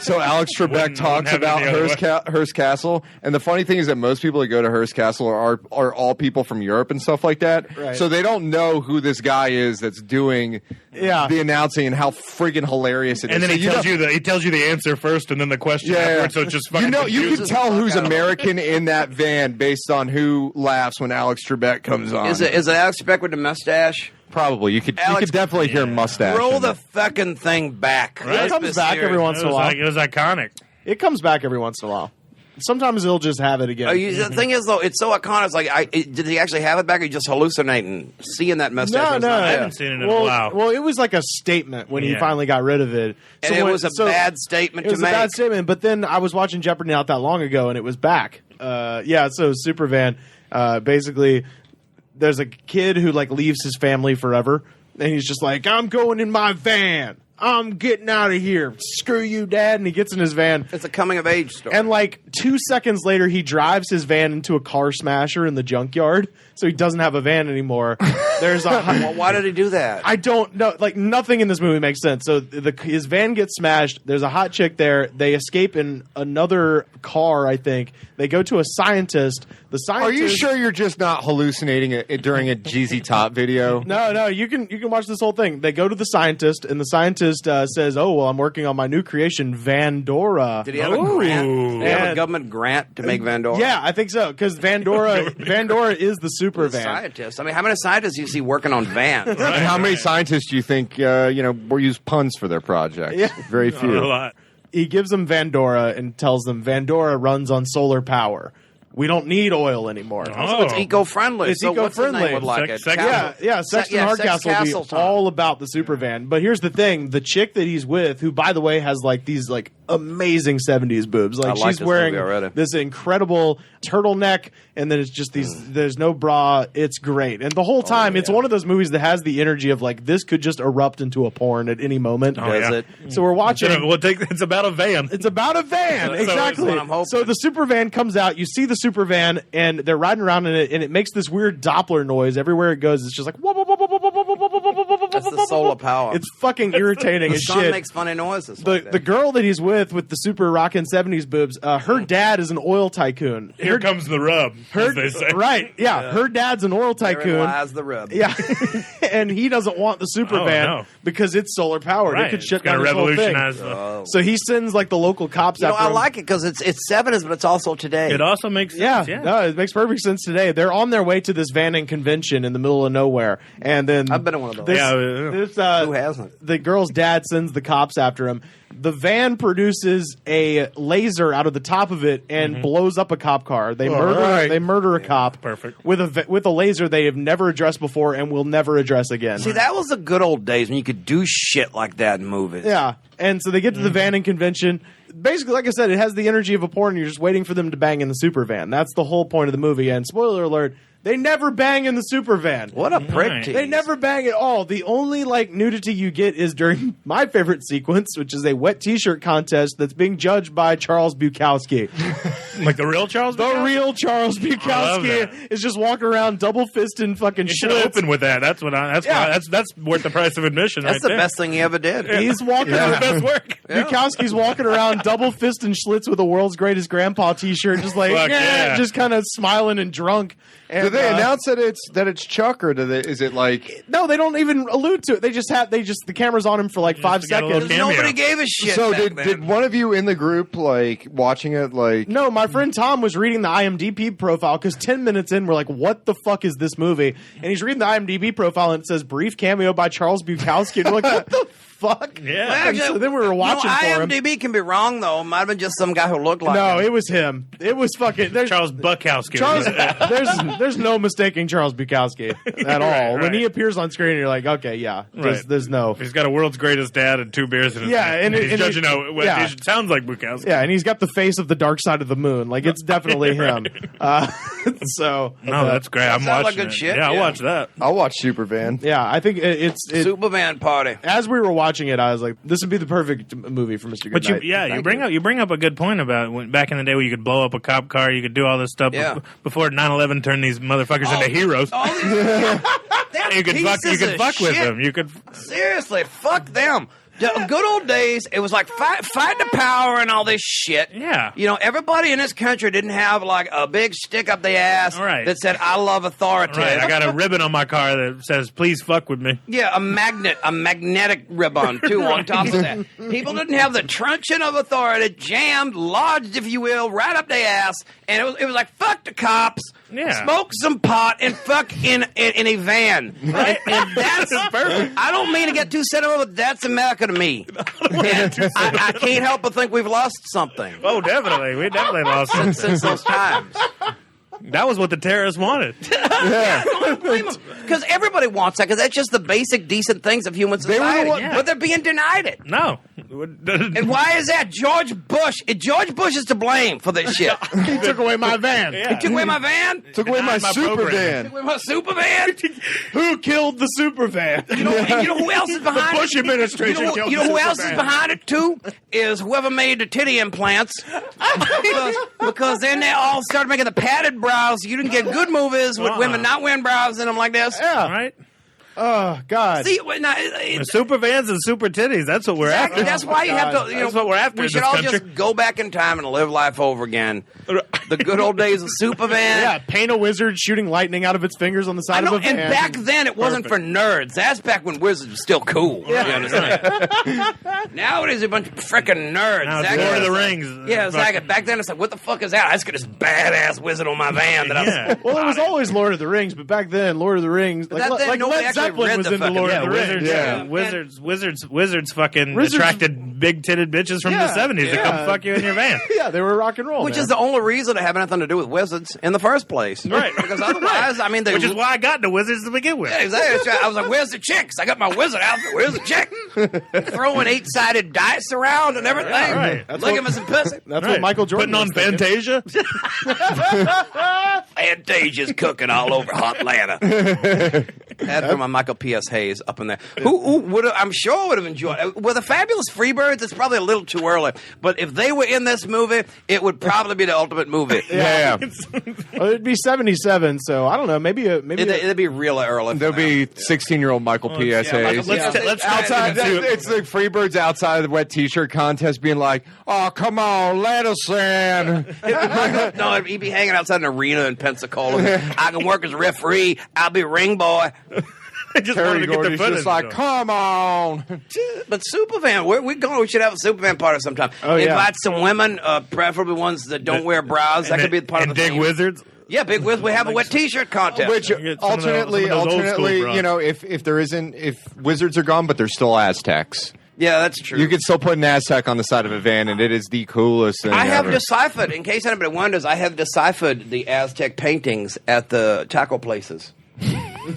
So Alex Trebek Wouldn't talks have it about the other Hearst Castle, and the funny thing is that most people that go to Hearst Castle are all people from Europe and stuff like that. Right. So they don't know who this guy is that's doing the announcing and how friggin' hilarious it is. And then So he tells you the answer first, and then the question afterwards. So it's just fucking. you can confusing. tell who's American in that van based on who laughs when Alex Trebek comes on. Is it Alex Trebek with the mustache? Probably you could Alex- definitely hear mustache. Roll in the it. fucking thing back. It comes back every once in a while. It was iconic. It comes back every once in a while. Sometimes they'll just have it again. The thing is, though, it's so iconic. It's like, did he actually have it back, or you just hallucinating, seeing that mustache? No, when it's no. not I there? haven't seen it in a Well, while. well, it was like a statement when he Yeah. finally got rid of it. And it was a bad statement It was to a bad make. statement, but then I was watching Jeopardy not that long ago, and it was back. So Supervan, basically, there's a kid who like leaves his family forever, and he's just like, I'm going in my van. I'm getting out of here. Screw you, Dad. And he gets in his van. It's a coming of age story. And like 2 seconds later, he drives his van into a car smasher in the junkyard, so he doesn't have a van anymore. There's a Well, why did he do that? I don't know. Like, nothing in this movie makes sense. So his van gets smashed. There's a hot chick there. They escape in another car, I think. They go to a scientist. The scientist. Are you sure you're just not hallucinating it during a Jeezy Top video? No. You can watch this whole thing. They go to the scientist, and the scientist scientist says, "Oh, well, I'm working on my new creation, Vandora." Did he have a grant? Did he have a And- government grant to make Vandora? Yeah, I think so, because Vandora is the Supervan. Scientists. I mean, how many scientists do you see working on vans? And how many scientists do you think will use puns for their project? Yeah. Very A few. lot. He gives them Vandora and tells them Vandora runs on solar power. We don't need oil anymore. Also, it's eco-friendly. It's so what's his eco-friendly. name would like it? Sexton. Yeah, Sexton Hardcastle will be all about the Supervan. But here's the thing: the chick that he's with, who by the way has like these like amazing 70s boobs, I like like she's this wearing movie already. this incredible turtleneck, and then it's just these. There's no bra. It's great, and the whole time it's one of those movies that has the energy of like this could just erupt into a porn at any moment. Does yeah. it? So we're watching. It's about a van. It's about a van, So exactly. that's what I'm hoping. So the Supervan comes out. You see the Supervan, and they're riding around in it, and it makes this weird Doppler noise everywhere it goes. It's just like whoop, whoop, whoop, whoop, whoop, whoop, whoop, whoop, whoop, whoop, whoop, That's the whoop, solar whoop. power. It's fucking irritating The as sun shit. makes funny noises. The like that. the girl that he's with the super rockin' 70s boobs, her dad is an oil tycoon. Here comes the rub, as they say. Right, yeah, her dad's an oil Therein tycoon. lies the rub. Yeah, and he doesn't want the Supervan no. because it's solar powered. Right. It could It's shut gonna down his whole thing. revolutionize the. So he sends like the local cops You know, after I him. like it because it's 70s, but it's also today. It also makes Yeah, sense. no, it makes perfect sense today. They're on their way to this vanning convention in the middle of nowhere, and then I've been to one of those. This, Yeah. this, Who hasn't? The girl's dad sends the cops after him. The van produces a laser out of the top of it and blows up a cop car. They murder a cop. Perfect. With a laser they have never addressed before and will never address again. See, that was the good old days when you could do shit like that in movies. Yeah, and so they get to the vanning convention. Basically, like I said, it has the energy of a porn. And you're just waiting for them to bang in the Supervan. That's the whole point of the movie. And spoiler alert: they never bang in the Supervan. What a prick Right. tease. They never bang at all. The only like nudity you get is during my favorite sequence, which is a wet T-shirt contest that's being judged by Charles Bukowski. Like the real Charles. The Bukowski? real Charles love Bukowski that. is just walking around double fisting fucking You should Schlitz. open with that. That's what. That's worth the price of admission. That's right the there. best thing he ever did. He's walking That's around. the best work. Bukowski's walking around double fisting Schlitz with a world's greatest grandpa T-shirt, just like Fuck yeah. just kind of smiling and drunk. And, Do they announce that it's Chuck, or is it like? No, they don't even allude to it. They just the camera's on him for like 5 got a little seconds. cameo. Nobody gave a shit. So back did then. one of you in the group like watching it like? No, my friend Tom was reading the IMDb profile because 10 minutes in, we're like, what the fuck is this movie? And he's reading the IMDb profile and it says brief cameo by Charles Bukowski. And we're like, what the fuck? Yeah. And so then we were watching for him. IMDb can be wrong though. It might have been just some guy who looked like No, him. it was him. It was fucking Charles Bukowski. Charles, there's no mistaking Charles Bukowski at all. When right. he appears on screen, you're like, okay, yeah, Right. there's no. He's got a world's greatest dad and 2 beers in his Yeah, hand. and it- he's and judging it- out. yeah. He sounds like Bukowski. Yeah, and he's got the face of the dark side of the moon. Like it's definitely him. So No, that's great. I'm sounds like watching good it. shit, Yeah, I'll yeah. watch that. I'll watch Supervan. yeah, I think it's Superman party. as we were watching it, I was like, this would be the perfect movie for Mr. But Goodnight. you bring up a good point about when back in the day where you could blow up a cop car, you could do all this stuff Yeah. before 9/11 turned these motherfuckers into heroes. All these You could fuck with shit. them. You could. Seriously, fuck them. The good old days, it was like fight the power and all this shit. Yeah. You know, everybody in this country didn't have like a big stick up their ass Right. that said, I love authority. Right, I got a ribbon on my car that says "Please fuck with me." Yeah, a magnetic ribbon, too, on top of that. People didn't have the truncheon of authority jammed, lodged, if you will, right up their ass. And it was like, fuck the cops, Yeah. smoke some pot, and fuck in a van. Right? And that's perfect. I don't mean to get too sentimental, but that's America to me. And I can't help but think we've lost something Oh, definitely. We definitely lost it. since those times. That was what the terrorists wanted. Because everybody wants that, because that's just the basic decent things of human society. Yeah. But they're being denied it. No. And why is that? George Bush is to blame for this shit. He took away my van. He took away my van. Took away my Denied my program. Supervan. Took away my Supervan. Who killed the Supervan? You know who else is behind Bush it? administration killed You know the who else is Supervan. behind it too? Is whoever made the titty implants. because then they all started making the padded brows. You didn't get good movies with women not wearing brows in them like this. Yeah. Right? Oh God. See, Super vans and super titties. That's what we're exactly. after. That's why you have to. That's what we're after. We in should this all country. just go back in time and live life over again. The good old days of Supervan. Yeah, paint a wizard shooting lightning out of its fingers on the I side know, of a van. and back then it wasn't for nerds. That's back when wizards was still cool. You understand? Nowadays, a bunch of freaking nerds. Now it's That Lord of guy's the like- Rings. Yeah, it's like back then. It's like, what the fuck is that? I just got this badass wizard on my van. That Yeah. Well, it was always Lord of the Rings, but back then, Lord of the Rings, back then, nobody Led actually Zeppelin read was the into fucking- Lord Yeah, of the wizards, Rings. wizards fucking Wizards- attracted big-titted bitches from the Yeah, 70s to yeah. come fuck you in your van. Yeah, they were rock and roll. Which man. is the only reason it had nothing to do with wizards in the first place. Right. Because otherwise, I mean, they Which is why I got into wizards to begin with. Yeah, exactly. I was like, where's the chicks? I got my wizard outfit. Where's the chick? Throwing 8-sided dice around and everything. Yeah, right. That's Looking what- for some pussy. That's Right. what Michael Jordan Putting on was thinking. Fantasia. Fantasia's cooking all over Hotlanta. That's from my Michael P.S. Hayes up in there. Who would I'm sure would have enjoyed. With the Fabulous Freebirds, it's probably a little too early. But if they were in this movie, it would probably be the ultimate movie. Yeah. Well, it'd be 77, so I don't know. Maybe It'd be real early. There'll be 16-year-old Michael P.S. yeah, Hayes. Let's Outside, get into it's the Freebirds outside of the wet T-shirt contest, being like, "Oh, come on, let us in." No, he'd be hanging outside an arena in Pensacola. I can work as referee. I'll be ring boy. just wanted Terry to get the Gordy's footage. just like, "Come on." But Supervan, where we going? We should have a Supervan party sometime. Oh, yeah. Invite some women, preferably ones that don't wear bras. That could be part of the dig theme. wizards. Yeah, Big Wiz. We have a wet T-shirt contest. Which Get some of those old alternately, school you know, if wizards are gone, but there's still Aztecs. yeah, that's true. You could still put an Aztec on the side of a van, and it is the coolest thing I have ever. deciphered, in case anybody wonders, I have deciphered the Aztec paintings at the taco places.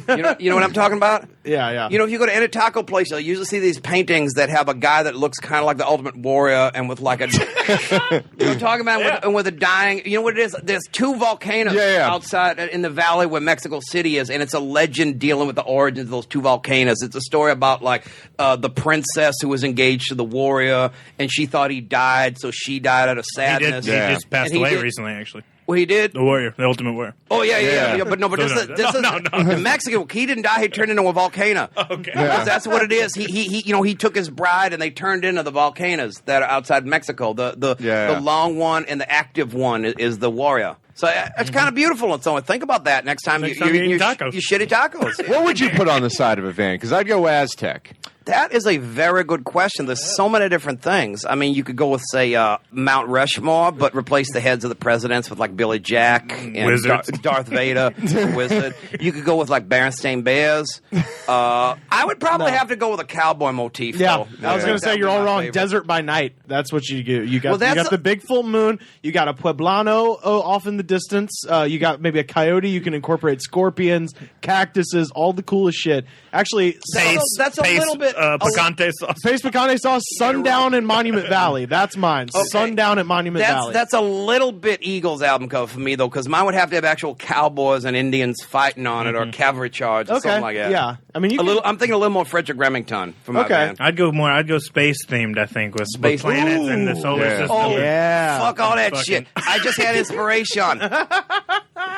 You know what I'm talking about? Yeah. You know, if you go to any taco place, you'll usually see these paintings that have a guy that looks kind of like the Ultimate Warrior and with like a... you know what I'm talking about? With a dying... You know what it is? There's two volcanoes outside in the valley where Mexico City is, and it's a legend dealing with the origins of those two volcanoes. It's a story about, like, the princess who was engaged to the warrior, and she thought he died, so she died out of He sadness. just passed And he away did- recently, actually. Well, he did? The warrior, the ultimate warrior. Oh, yeah. But this No, is the Mexican. He didn't die. He turned into a volcano. Okay. That's what it is. He took his bride and they turned into the volcanoes that are outside Mexico. The long one and the active one is the warrior. So it's kind of beautiful and so on. Think about that next time Next time you're eating tacos. you shitty tacos. What would you put on the side of a van? Because I'd go Aztec. That is a very good question. There's so many different things. I mean, you could go with, say, Mount Rushmore, but replace the heads of the presidents with, like, Billy Jack and Wizards. Darth Vader, Wizard. You could go with, like, Berenstain Bears. I would probably have to go with a cowboy motif, Yeah, though. I was going to say That you're would be all my wrong. favorite. Desert by night. That's what you do. You got Well, that's you got the big full moon. You got a Pueblano off in the distance. You got maybe a coyote. You can incorporate scorpions, cactuses, all the coolest shit. Actually, That's a little bit- picante sauce. Pace Picante sauce, Sundown in Monument Valley. That's mine. Okay. Sundown at Monument Valley. That's a little bit Eagles album cover for me, though, because mine would have to have actual cowboys and Indians fighting on it or cavalry charge or okay. something like that. Yeah, I mean, I'm thinking a little more Frederick Remington for my Okay. band. I'd go space themed. I think with Space- planets and the solar Yeah. system. Oh, Yeah. fuck all that Fucking- shit. I just had inspiration.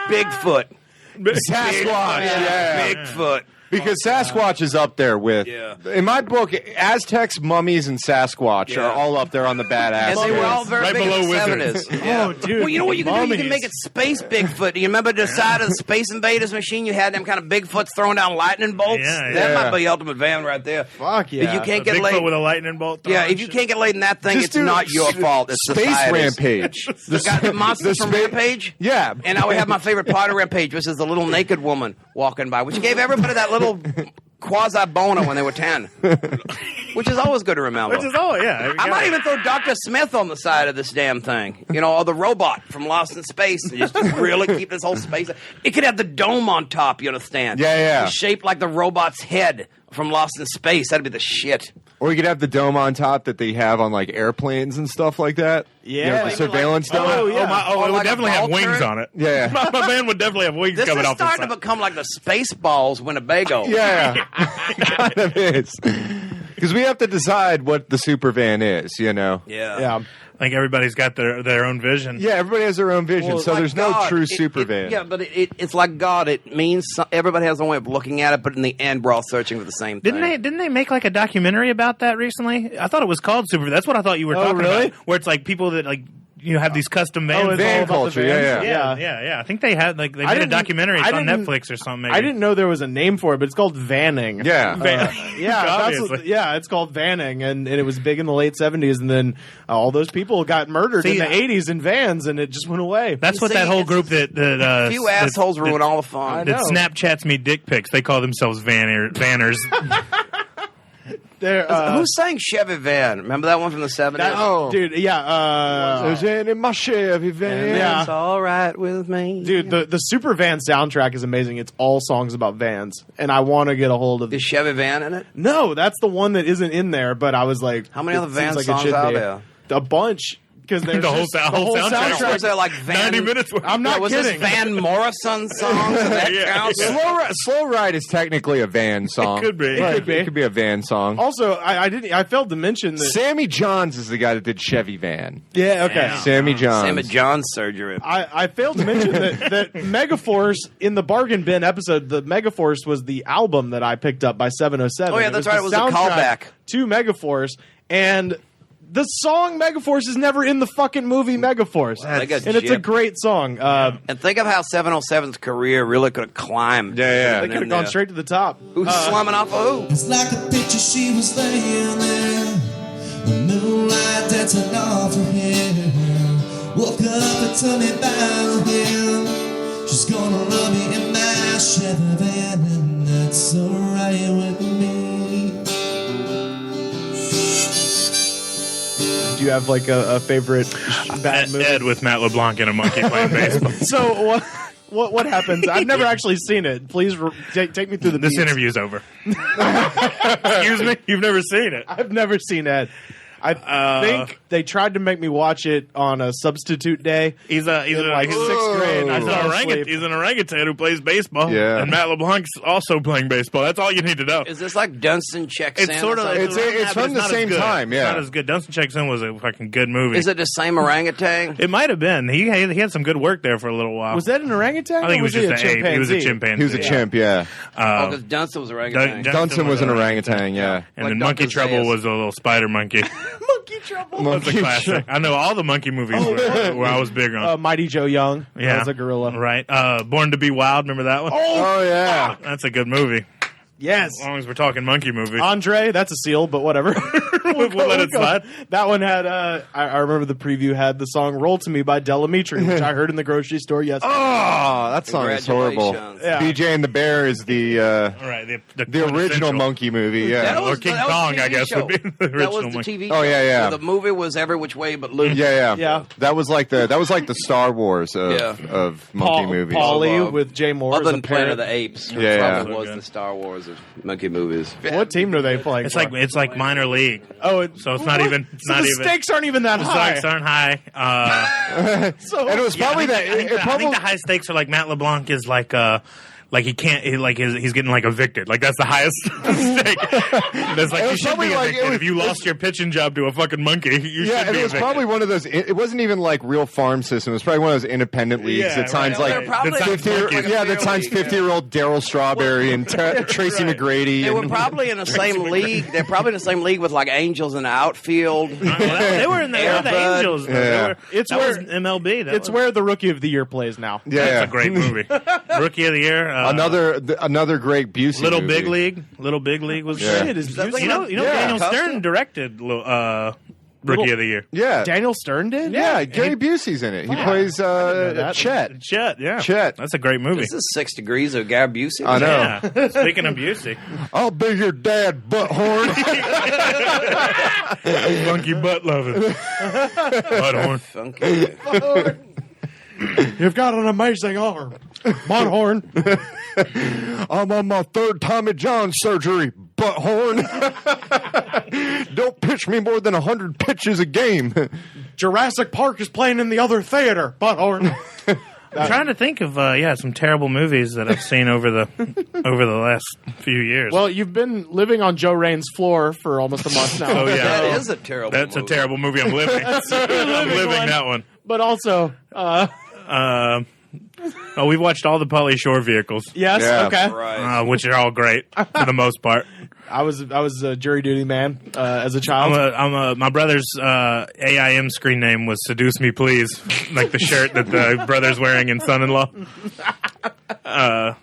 Bigfoot. Sasquatch. Yeah. Bigfoot. Because Sasquatch is up there with, Yeah. in my book, Aztecs, mummies, and Sasquatch are all up there on the badass. And they were all list. very Right big below in the Wizards. 70s. Yeah. Oh, dude, Well, you know what you can do? You can mummies. make it space Bigfoot. You remember the side of the Space Invaders machine? You had them kind of Bigfoots throwing down lightning bolts? Yeah, That yeah. might be the ultimate van right there. Fuck yeah. If you can't get Bigfoot laid... with a lightning bolt. Yeah, throwing if you shit. can't get laid in that thing, Just it's do not your fault. It's Space society's. Rampage. The monsters from space- Rampage? Yeah. And I would have my favorite part of Rampage, which is the little naked woman walking by, which gave everybody that little quasi-boner when they were 10. Which is always good to remember. Which is I might even throw Dr. Smith on the side of this damn thing. You know, or the robot from Lost in Space. And just really keep this whole space. It could have the dome on top, you understand? Yeah. It's shaped like the robot's head from Lost in Space. That'd be the shit. Or you could have the dome on top that they have on like airplanes and stuff like that. Yeah. You know, the Like- surveillance dome. Oh, yeah. it Or would like a definitely have ball wings turret. on it. Yeah. My man would definitely have wings This coming is off the starting side. to become like the Spaceballs Winnebago. Yeah, kind of is. Because we have to decide what the Supervan is, you know. Yeah. Yeah. Like everybody's got their own vision. Yeah, everybody has their own vision, so Like there's God, no true it- Supervan. Yeah, but it's like God. It means everybody has a way of looking at it, but in the end, we're all searching for the same thing. Didn't they make like a documentary about that recently? I thought it was called Supervan. That's what I thought you were talking really? about. Where it's like people that like have these custom vans. it's Van all about the culture, vans? Yeah. I think they had they made a didn't- documentary. It's I on didn't- Netflix or something. Maybe. I didn't know there was a name for it, but it's called vanning. Yeah. Obviously. It's called vanning, and it was big in the late 70s, and then all those people got murdered See, in the 80s in vans, and it just went away. That's what See, that whole it's- group that A few assholes ruin all the fun. that Snapchats me dick pics. They call themselves vanners. Who sang Chevy Van? Remember that one from the 70s? Dude, There's in my Chevy van. Yeah. It's all right with me. dude, the Supervan soundtrack is amazing. It's all songs about vans, and I want to get a hold of Is Chevy Van in it? No, that's the one that isn't in there, but I was like, How many it other van seems like it songs should are be. there? A bunch. Because there's The whole just- sou- whole soundtrack. Was there like Van? 90 minutes worth. I'm not was kidding. this Van Morrison songs? Does that Yeah. count? Slow Ride is technically a van song. Could be. It could be. It could be a van song. Also, I failed to mention that. Sammy Johns is the guy that did Chevy Van. Yeah, okay. Yeah. Sammy Johns. Sam and John's surgery. I failed to mention that Megaforce in the bargain bin episode, the Megaforce was the album that I picked up by 707. Oh, yeah, that's right. It was a soundtrack callback. to Megaforce, and the song Megaforce is never in the fucking movie Megaforce, They got and it's a gypped. great song. And think of how 707's career really could have climbed. Yeah. They could have gone straight to the top. Who's slumming off of who? It's like a picture she was laying there, the moonlight dancing off her hair. Woke up and told me about him. She's gonna love me in my Chevy van, and that's alright with me. Do you have like a favorite bad movie? Ed with Matt LeBlanc and a monkey playing baseball. So what happens? I've never actually seen it. Please take me through the This beats. interview's over. Excuse me? You've never seen it. I've never seen it. I think they tried to make me watch it on a substitute day. He's Like sixth grade. I He's fell an, asleep. he's an orangutan who plays baseball. Yeah. And Matt LeBlanc's also playing baseball. That's all you need to know. Is this like Dunstan checks in? It's sort of. or something? It's around that, but from the not as same good. time, yeah. It's not as good. Dunstan Checks In was a fucking good movie. Is it the same orangutan? It might have been. He had some good work there for a little while. Was that an orangutan? I think or it was just a an ape. He was a chimpanzee? chimpanzee. He was a chimp, yeah. Oh, because Dunstan was orangutan. Dunstan was an orangutan, yeah. And Like then Monkey Dr. Trouble Zayas. was a little spider monkey. Monkey Trouble. That's a classic. I know all the monkey movies where I was big on. Mighty Joe Young. Yeah. That was a gorilla. Right. Born to be Wild. Remember that one? Oh, yeah. That's a good movie. Yes. As long as we're talking monkey movies. Andre, that's a seal, but whatever. We'll let it slide. That one had, I remember the preview had the song Roll to Me by Delamitri, which I heard in the grocery store yesterday. Oh, that song is horrible. Congratulations. Yeah. BJ and the Bear is the Right. the original monkey movie, yeah. That Or was- King that was Kong, the I TV guess, show. would be the That original was the one. TV Oh, show. yeah, yeah. The movie was Every Which Way But Loose. Yeah. Yeah. That was like the Star Wars of monkey movies. Paulie Oh, with Jay Moore. Other as a than Planet of parrot. the Apes. Yeah, yeah. Probably was the Star Wars of monkey movies. What team are they playing? It's like minor league. so it's not even- So not the even- stakes aren't even that The high. stakes aren't high. So And it was probably that. I think the high stakes are like Matt LeBlanc is like he can't he's getting like evicted. Like that's the highest stake. That's like It you was should probably be like- evicted. it was- If you lost your pitching job to a fucking monkey, you Yeah, should and be it was evicted. probably one of those. It wasn't even like real farm system. It was probably one of those independent leagues Yeah, that signs right. They're like probably- That signs 50. monkeys. Yeah, that signs 50-year-old Daryl Strawberry and Tracy Right. McGrady. They were and- probably in the same league. They're probably in the same league with like Angels in the outfield. Well, they were in the, they were the Airbud. Angels. Though. Yeah. It's That where- was MLB. it's where the Rookie of the Year plays now. Yeah, That's a great movie. Rookie of the Year. Another great Busey Little movie. Big League. Little Big League was Yeah. good. Shit, is that Busey- like You know Yeah. Daniel Costa? Stern directed Rookie of the Year. Yeah, Daniel Stern did? yeah. Gary Busey's in it. He plays that. Chet. Chet, yeah. Chet. That's a great movie. This is 6 Degrees of Gary Busey. I know. Yeah. Speaking of Busey. I'll be your dad, butthorn. Funky butt loving. Butthorn. Funky. You've got an amazing arm. Monhorn. I'm on my 3rd Tommy John surgery, butthorn. Don't pitch me more than 100 pitches a game. Jurassic Park is playing in the other theater. Butthorn. I'm trying to think of some terrible movies that I've seen over the last few years. Well, you've been living on Joe Rain's floor for almost a month now. Oh, yeah. That is a terrible That's movie. a terrible movie. I'm living. I'm living that one. But also, we've watched all the Pauly Shore vehicles, yes, Yeah. okay. Right. which are all great for the most part. I was a jury duty man as a child. My brother's AIM screen name was "Seduce Me, Please," like the shirt that the brother's wearing in Son-in-Law.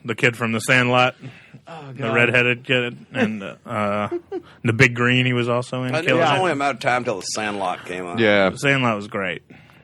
The kid from The Sandlot, the redheaded kid, and the Big Green. He was also in. I knew it Killing was It. only a matter of time till The Sandlot came out. Yeah. The Sandlot was great.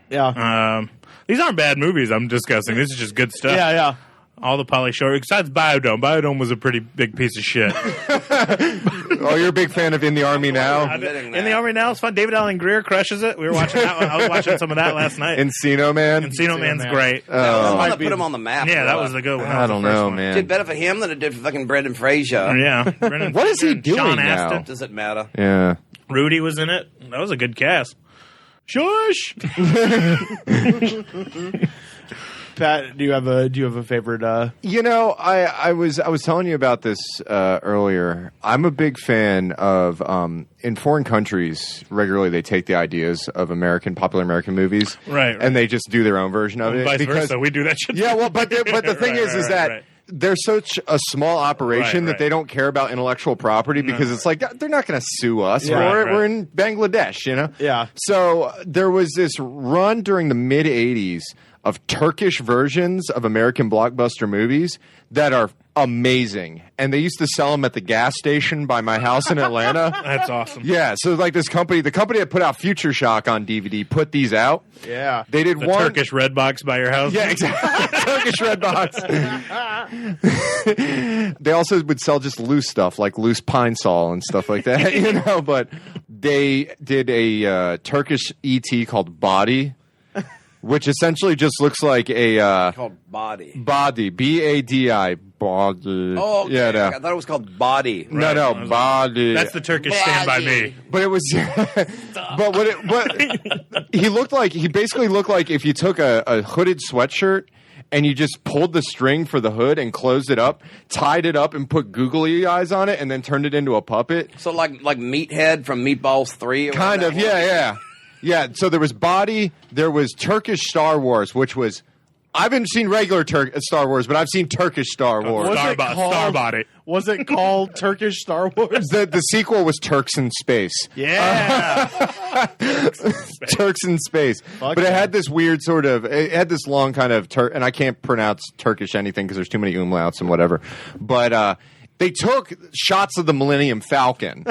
Yeah, These aren't bad movies I'm discussing. This is just good stuff. yeah. All the Pauly Shore, besides Biodome. Biodome was a pretty big piece of shit. Oh, you're a big fan of In the Army Now? Admitting In the that. Army Now is fun. David Allen Greer crushes it. We were watching that one. I was watching some of that last night. Encino Man? Encino Man's Man. great. That was the one might that be put him on the map. Yeah, that was the good one. That I was the don't first know, one. man. Did better for him than it did for fucking Brendan Fraser. Yeah. Brendan What is he Fraser, doing Sean now? Astin. Does it matter? Yeah. Rudy was in it. That was a good cast. Shush. Pat, do you have a favorite? You know, I was telling you about this earlier. I'm a big fan of in foreign countries. Regularly, they take the ideas of popular American movies, Right. and they just do their own version of it. Vice because, versa. We do that shit. yeah, well, but the thing Right, is right, that. right. They're such a small operation Right, that right. they don't care about intellectual property because it's like they're not going to sue us Yeah. for Right, it. right. We're in Bangladesh, you know. Yeah. So there was this run during the mid '80s of Turkish versions of American blockbuster movies that are amazing, and they used to sell them at the gas station by my house in Atlanta. That's awesome. Yeah, so like the company that put out Future Shock on DVD put these out. Yeah. They did The one Turkish Red Box by your house. Yeah, exactly. Turkish Red Box. They also would sell just loose stuff like loose pine sol and stuff like that, you know. But they did a Turkish ET called Body, which essentially just looks like a Called Body. body, BADI, body. Oh, okay. Yeah, no. I thought it was called Body. No, Right. body. That's the Turkish Stand By Me. But it was, but he basically looked like if you took a hooded sweatshirt and you just pulled the string for the hood and closed it up, tied it up and put googly eyes on it and then turned it into a puppet. So like Meathead from Meatballs 3? Or Kind of, whatever that was? yeah. Yeah, so there was Body, there was Turkish Star Wars, which was, I haven't seen regular Star Wars, but I've seen Turkish Star Wars. Was it called- Starbody. Was it called Turkish Star Wars? The sequel was Turks in Space. Yeah. Turks in Space. But it had this weird sort of, it had this long kind of, and I can't pronounce Turkish anything because there's too many umlauts and whatever. But they took shots of the Millennium Falcon.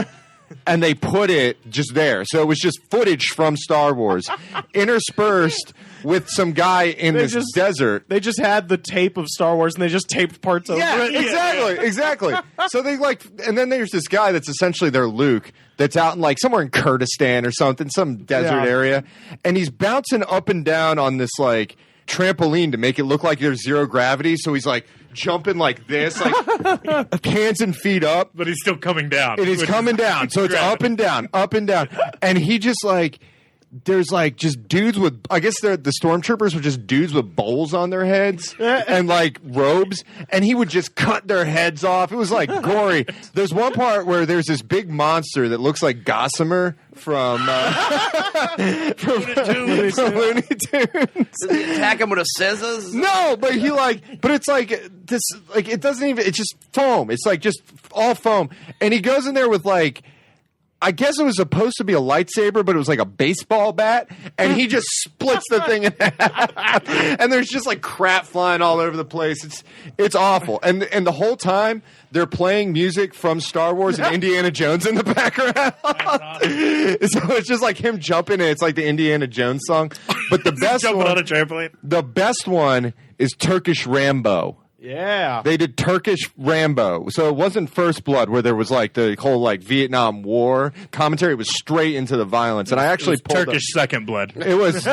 And they put it just there. So it was just footage from Star Wars interspersed with some guy in They this just- desert. They just had the tape of Star Wars and they just taped parts over Yeah, it. exactly. So they and then there's this guy that's essentially their Luke that's out in like somewhere in Kurdistan or something, some desert Yeah. area. And he's bouncing up and down on this like trampoline to make it look like there's zero gravity. So he's like jumping like this, like hands and feet up. But he's still coming down. It is coming down. So it's up and down, up and down. And he just like, there's like just dudes with, I guess the stormtroopers were just dudes with bowls on their heads and like robes. And he would just cut their heads off. It was like gory. There's one part where there's this big monster that looks like Gossamer from Looney Tunes. Does he attack him with a scissors? No, but it's like this, like it doesn't even, it's just foam. It's like just all foam. And he goes in there with like, I guess it was supposed to be a lightsaber, but it was like a baseball bat, and he just splits the thing in half. And there's just like crap flying all over the place. It's awful. And the whole time they're playing music from Star Wars and Indiana Jones in the background. So it's just like him jumping, and it's like the Indiana Jones song. But the best Jumping one, on a trampoline. the best one is Turkish Rambo. Yeah. They did Turkish Rambo. So it wasn't First Blood where there was like the whole like Vietnam War commentary. It was straight into the violence. And I actually pulled Turkish Second Blood. It was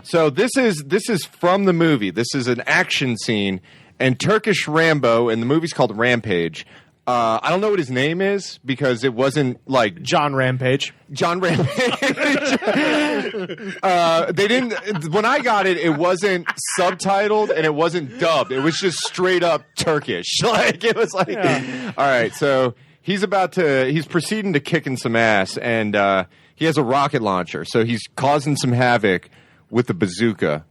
so this is from the movie. This is an action scene, and Turkish Rambo, and the movie's called Rampage. I don't know what his name is because it wasn't like John Rampage. John Rampage. They didn't. When I got it, it wasn't subtitled and it wasn't dubbed. It was just straight up Turkish. Like it was like, all right. So he's proceeding to kicking some ass, and he has a rocket launcher. So he's causing some havoc with the bazooka,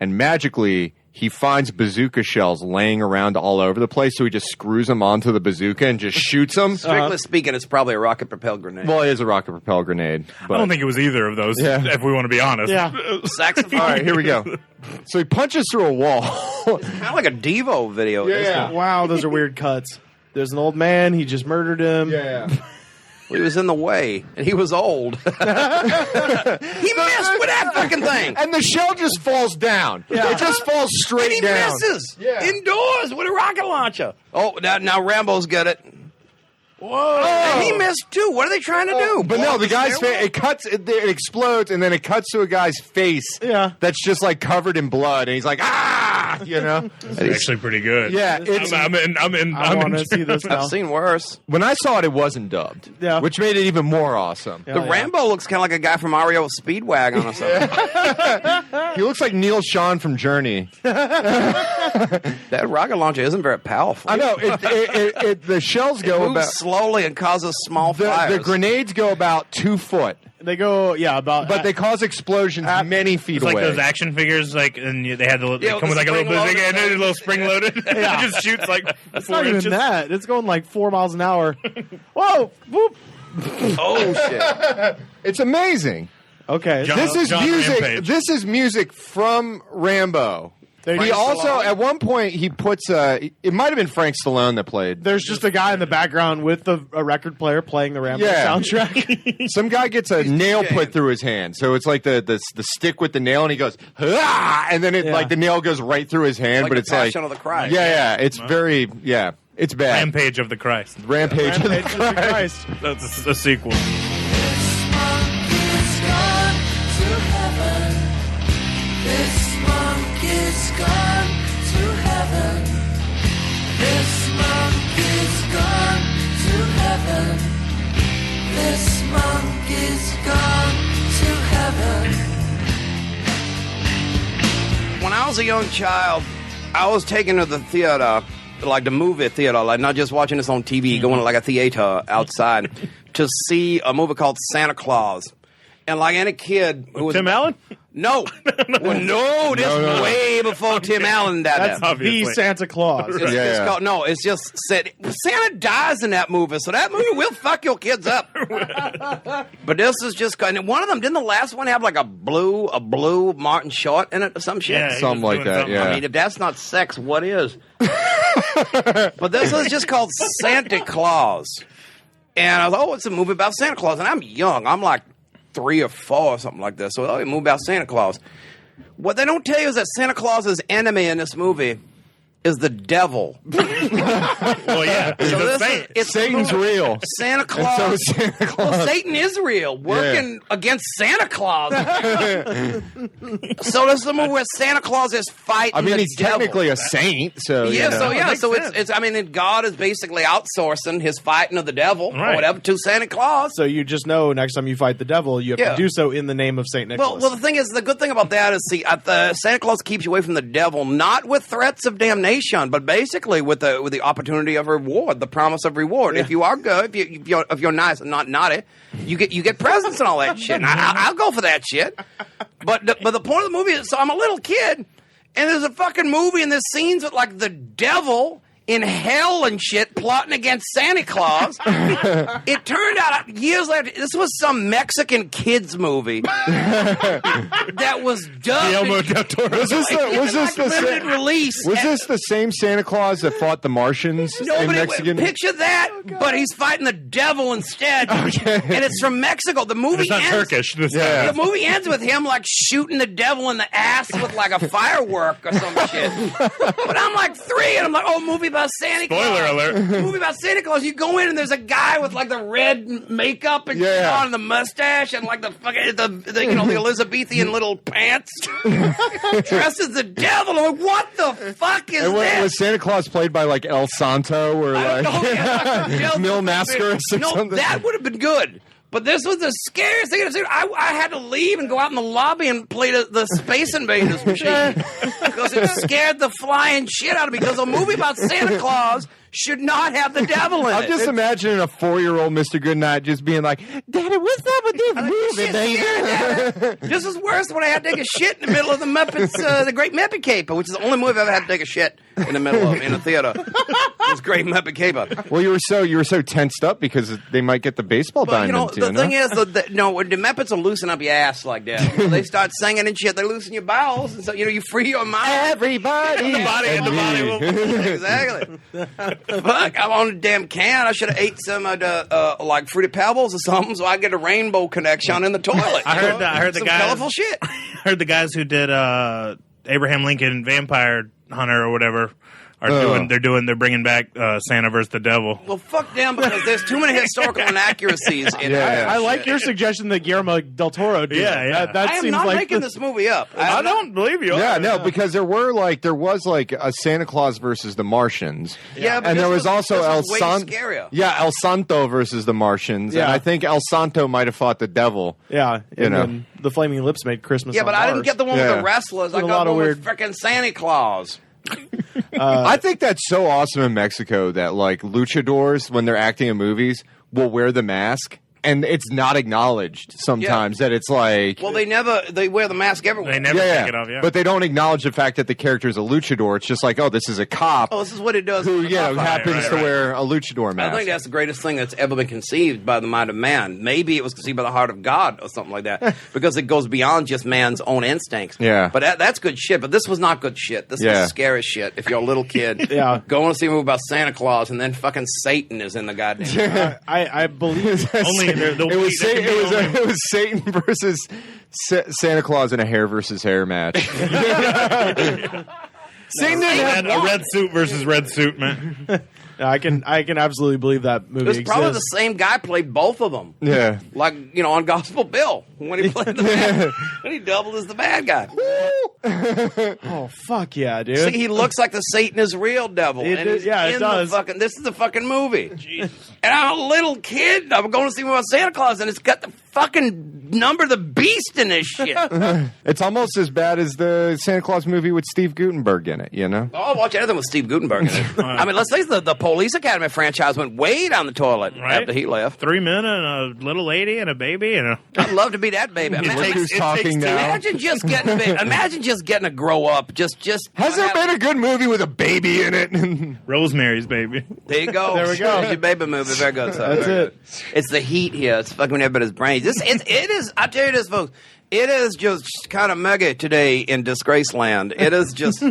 and magically he finds bazooka shells laying around all over the place, so he just screws them onto the bazooka and just shoots them. Strictly speaking, it's probably a rocket-propelled grenade. Well, it is a rocket-propelled grenade. But I don't think it was either of those, if we want to be honest. Yeah. Saxophone. all right, here we go. So he punches through a wall. Kind of like a Devo video. Yeah. Wow, those are weird cuts. There's an old man. He just murdered him. Yeah. He was in the way, and he was old. He missed with that fucking thing. And the shell just falls down. Yeah. It just falls straight And he down. misses Yeah. indoors with a rocket launcher. Oh, now Rambo's got it. Whoa! And he missed too. What are they trying to do? But no, Blow the up guy's stairwell? face, it explodes, and then it cuts to a guy's face that's just like covered in blood, and he's like, ah, you know? It's actually pretty good. Yeah, it's, I'm in. I want to see this now. I've seen worse. when I saw it, it wasn't dubbed, which made it even more awesome. The Rambo looks kind of like a guy from REO Speedwagon or something. He looks like Neil Sean from Journey. That rocket launcher isn't very powerful. I know, the shells It go moves about, slowly and causes small fires. the grenades go about 2 foot. They go, about. But they cause explosions many feet It's away. like those action figures, like, and they had they Yeah, come with like a little spring-loaded bit, and then a little spring loaded. Yeah. It just shoots like It's 4 not inches. even that. It's going like 4 miles an hour. Whoa! Whoop! Oh, shit. It's amazing. Okay. John- This is John music. Rampage. This is music from Rambo. He also, at one point, he puts. It might have been Frank Stallone that played. There's just a guy in the background with a record player playing the Rambo soundtrack. Some guy gets a nail put through his hand, so it's like the stick with the nail, and he goes, "Ah!" and then like the nail goes right through his hand, Like but the it's like, Passion of the Christ. yeah, it's very, it's bad. Rampage of the Christ. Rampage of the Rampage of the Christ. That's a sequel. When I was a young child, I was taken to the theater, like the movie theater, like not just watching this on TV, going to like a theater outside to see a movie called Santa Claus. And like any kid who was Tim Allen? No. Well, no, this No. way before Tim Allen died. That's there. Obviously. the Santa Claus. It's called, no, it's just said Santa dies in that movie, so that movie will fuck your kids up. But this is just and one of them, didn't the last one have like a blue Martin Short in it or some shit? Yeah, he Something was like doing that, something. yeah. I mean, if that's not sex, what is? But this is just called Santa Claus. And I was it's a movie about Santa Claus. And I'm young. I'm like 3 or 4 or something like that. So, a movie about Santa Claus. What they don't tell you is that Santa Claus's enemy in this movie is the devil. Well, yeah, he's a saint. It's Satan's real. Santa Claus. So is Santa Claus. Well, Satan is real, working against Santa Claus. So this is a movie where Santa Claus is fighting. I mean, the he's devil. technically a saint, so Yeah, you know. so it's. I mean, God is basically outsourcing his fighting of the devil or Right. whatever to Santa Claus. So you just know next time you fight the devil, you have Yeah. to do so in the name of Saint Nicholas. Well, the thing is, the good thing about that is, see, Santa Claus keeps you away from the devil, not with threats of damnation, but basically with the opportunity of reward, the promise of reward. Yeah. If you are good, if you're nice and not naughty, you get presents and all that shit. And I'll go for that shit. But the point of the movie is, so I'm a little kid, and there's a fucking movie, and there's scenes with like the devil in hell and shit plotting against Santa Claus. It turned out years later, this was some Mexican kids movie that was dubbed. Guillermo del Toro. Was this the limited same? release? Was this the same Santa Claus that fought the Martians No, in but Mexican? picture that, but he's fighting the devil instead, and it's from Mexico. The movie It's not ends, Turkish. This Yeah. The movie ends with him like shooting the devil in the ass with like a firework or some shit. But I'm like 3, and I'm like, movie about Santa Claus. Spoiler alert. Movie about Santa Claus. You go in and there's a guy with like the red makeup and shit on, and the mustache and like the fucking the Elizabethan little pants, dressed as the devil. I'm like, what the fuck is this? Was Santa Claus played by like El Santo or like Mil Mascaris or something? No, that would have been good. But this was the scariest thing I've seen. I had to leave and go out in the lobby and play the Space Invaders machine because it scared the flying shit out of me. Because a movie about Santa Claus should not have the devil in it. I'm just imagining a 4-year-old Mr. Goodnight just being like, Daddy, what's up with this movie, baby? This is worse when I had to take a shit in the middle of the Muppets, the Great Muppet Caper, which is the only movie I've ever had to take a shit in the middle of in a theater. This Great Muppet Caper. Well, you were so tensed up because they might get the baseball diamond. The thing is, when the Muppets will loosen up your ass like that, they start singing and shit. They loosen your bowels, and so you free your mind. Everybody, The body. Exactly. Fuck, I'm on a damn can. I should have ate some of the like Fruity Pebbles or something, so I get a rainbow connection in the toilet. I heard the some guys. colorful shit. I heard the guys who did Abraham Lincoln Vampire Hunter or whatever they're bringing back Santa vs. the Devil. Well, fuck them because there's too many historical inaccuracies in it. I like your suggestion that Guillermo del Toro did. Yeah. That I am seems not like making this movie up. I don't believe you. Yeah, no, because there was like a Santa Claus versus the Martians. Yeah, but and there was also El way Santo. scarier. Yeah, El Santo versus the Martians. Yeah. And I think El Santo might have fought the devil. Yeah, You know. then the Flaming Lips made Christmas. Yeah, on but I didn't Mars. get the one with Yeah. the wrestlers. I Did a got lot the of one weird- with frickin' Santa Claus. I think that's so awesome in Mexico that like luchadors, when they're acting in movies, will wear the mask. And it's not acknowledged sometimes that it's like... Well, they wear the mask everywhere. They never take it off. Yeah, But they don't acknowledge the fact that the character is a luchador. It's just like, oh, this is a cop Oh, this is what it does. who, in the happens to wear a luchador I mask. think that's the greatest thing that's ever been conceived by the mind of man. Maybe it was conceived by the heart of God or something like that, because it goes beyond just man's own instincts. Yeah. But that's good shit. But this was not good shit. This was scary shit. If you're a little kid, going to see a movie about Santa Claus and then fucking Satan is in the goddamn. I believe It was Satan versus Santa Claus in a hair versus hair match. Satan didn't have a red suit versus red suit, man. I can absolutely believe that movie It was probably the exists. same guy played both of them. Yeah. Like, on Gospel Bill when he played the bad, when he doubled as the bad guy. Oh fuck yeah, dude! See, he looks like the Satan is real devil. It and is- he's yeah, it in does. This is the fucking movie. And I'm a little kid. I'm going to see about Santa Claus, and it's got the fucking Number the Beast in this shit. It's almost as bad as the Santa Claus movie with Steve Guttenberg in it, you know? I'll watch anything with Steve Guttenberg in it. I mean, let's face it, the Police Academy franchise went way down the toilet after he left. 3 men and a little lady and a baby and a. I'd love to be that baby. Look who's talking now. Imagine just getting a grow up. Just Has there been a good movie with a baby in it? Rosemary's Baby. There you go. There we go. There's your baby movie. Very good. So. That's it. It's the heat here. It's fucking everybody's brains. It is. I tell you this, folks. It is just kind of mega today in Disgraceland. It is just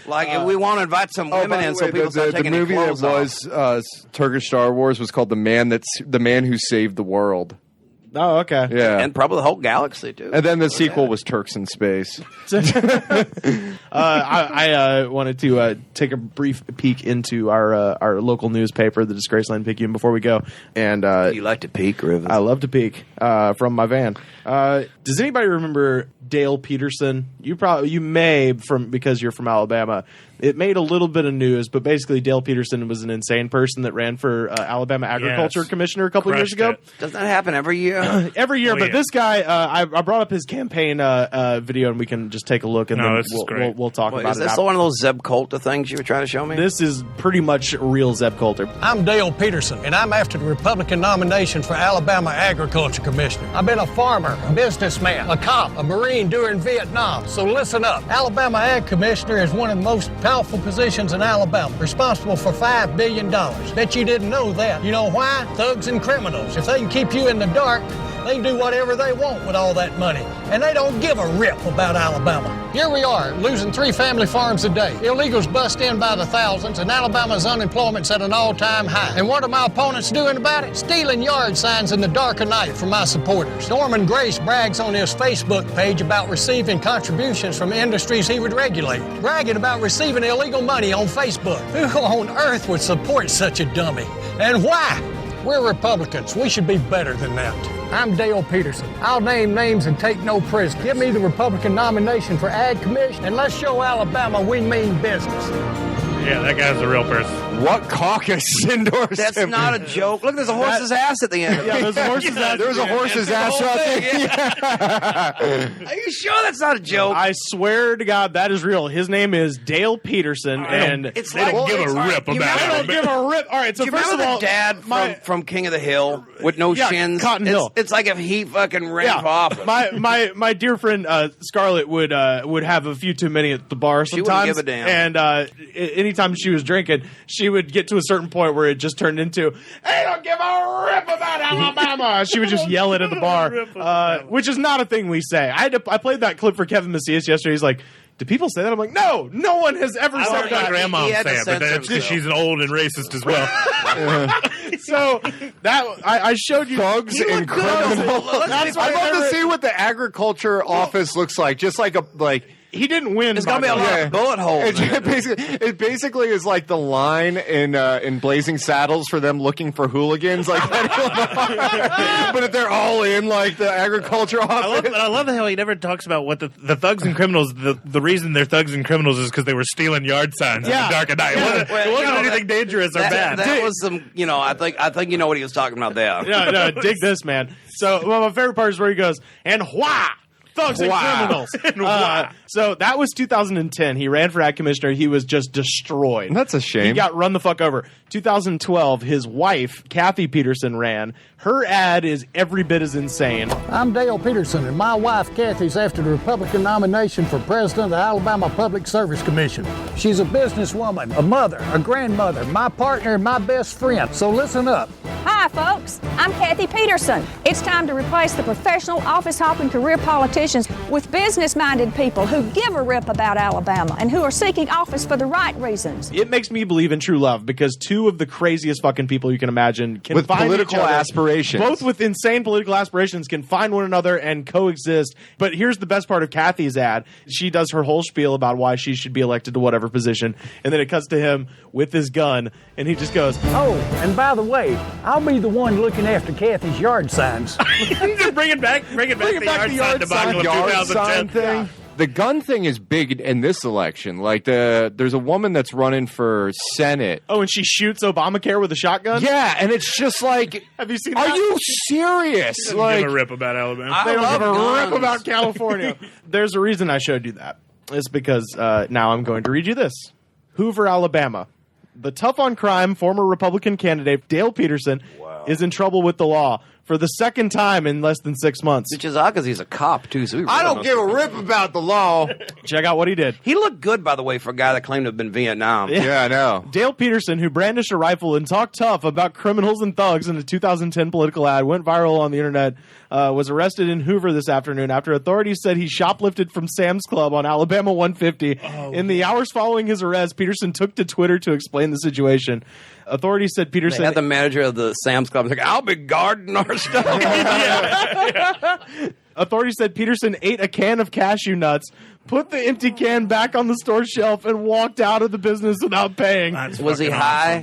like we want to invite some women in so people start taking the their movie clothes that off. was Turkish Star Wars was called The Man Who Saved the World. Oh, okay. Yeah. And probably the whole galaxy too. And then the sequel was Turks in Space. I wanted to take a brief peek into our local newspaper, the Disgraceland Picayune, before we go. And You like to peek, Rivers? I love to peek from my van. Does anybody remember Dale Peterson? You may because you're from Alabama. It made a little bit of news, but basically Dale Peterson was an insane person that ran for Alabama Agriculture Commissioner a couple years ago. Doesn't that happen every year? Every year, Oh, but yeah. this guy, I brought up his campaign video, and we can just take a look, and No, then this is great. we'll talk Wait, about is it. this one of those Zeb Coulter things you were trying to show me? This is pretty much real Zeb Coulter. I'm Dale Peterson, and I'm after the Republican nomination for Alabama Agriculture Commissioner. I've been a farmer, a businessman, a cop, a Marine during Vietnam. So listen up. Alabama Ag Commissioner is one of the most powerful positions in Alabama, responsible for $5 billion. Bet you didn't know that. You know why? Thugs and criminals. If they can keep you in the dark, They can do whatever they want with all that money, and they don't give a rip about Alabama. Here we are, losing 3 family farms a day. Illegals bust in by the thousands, and Alabama's unemployment's at an all-time high. And what are my opponents doing about it? Stealing yard signs in the dark of night from my supporters. Norman Grace brags on his Facebook page about receiving contributions from industries he would regulate, bragging about receiving illegal money on Facebook. Who on earth would support such a dummy? And why? We're Republicans. We should be better than that. I'm Dale Peterson. I'll name names and take no prisoners. Give me the Republican nomination for Ag Commission, and let's show Alabama we mean business. Yeah, that guy's a real person. What caucus endorsed That's him? not a joke. Look, there's a horse's ass at the end. Yeah, there's a horse's ass. There was a horse's ass out there. Are you sure that's not a joke? I swear to God, that is real. His name is Dale Peterson, and It's They don't give a rip you about I remember don't give a rip. All right, so Do you first remember of all, the dad from King of the Hill with no Yeah, shins? Cotton Hill. It's like if he fucking ran for office. my dear friend Scarlett would have a few too many at the bar wouldn't sometimes. give a damn. And anytime she was drinking, she would get to a certain point where it just turned into, "Hey, don't give a rip about Alabama." She would just yell it at the bar, which is not a thing we say. I played that clip for Kevin Macias yesterday. He's like, "Do people say that?" I'm like, "No, no one has ever I said like my that." grandma He had say to it, but censor that's because himself. she's an old and racist as well. So that I showed you Thugs and criminals. That's my I'd love to favorite- see what the agriculture office looks like. Just like He didn't win. There's gonna be a lot of bullet holes. it basically is like the line in Blazing Saddles for them looking for hooligans, like but if they're all in like the agriculture office. I love how he never talks about what the thugs and criminals. The reason they're thugs and criminals is because they were stealing yard signs in the dark of night. It wasn't anything dangerous or bad. That was some, I think you know what he was talking about there. No, dig this, man. So my favorite part is where he goes, "And why? Thugs and criminals." So that was 2010. He ran for ag commissioner. He was just destroyed. That's a shame. He got run the fuck over. 2012, his wife, Kathy Peterson, ran. Her ad is every bit as insane. I'm Dale Peterson, and my wife Kathy's after the Republican nomination for president of the Alabama Public Service Commission. She's a businesswoman, a mother, a grandmother, my partner, and my best friend. So listen up. Hi, folks. I'm Kathy Peterson. It's time to replace the professional, office-hopping career politicians with business-minded people who give a rip about Alabama and who are seeking office for the right reasons. It makes me believe in true love because two of the craziest fucking people you can imagine can With find political each other, aspirations. both with insane political aspirations, can find one another and coexist. But here's the best part of Kathy's ad. She does her whole spiel about why she should be elected to whatever position, and then it cuts to him with his gun, and he just goes, Oh, and by the way, I'll be the one looking after Kathy's yard signs. Just bring it back the yard sign debacle of yard sign 2010. thing. The gun thing is big in this election. Like there's a woman that's running for Senate. "Oh, and she shoots Obamacare with a shotgun?" Yeah, and it's just like, Have you seen are that? you serious? Give Like, a rip about Alabama. They don't love give a guns. rip about California. There's a reason I showed you that. It's because now I'm going to read you this. Hoover, Alabama. The tough-on-crime former Republican candidate Dale Peterson is in trouble with the law for the second time in less than 6 months. Which is odd because he's a cop, too. So I don't give a rip about the law. Check out what he did. He looked good, by the way, for a guy that claimed to have been Vietnam. Yeah, I know. Dale Peterson, who brandished a rifle and talked tough about criminals and thugs in a 2010 political ad, went viral on the internet, was arrested in Hoover this afternoon after authorities said he shoplifted from Sam's Club on Alabama 150. In the hours following his arrest, Peterson took to Twitter to explain the situation. Authorities said Peterson... They had the manager of the Sam's Club like, I'll be guarding our stuff. Authorities said Peterson ate a can of cashew nuts, put the empty can back on the store shelf, and walked out of the business without paying. That's Was he fucking high?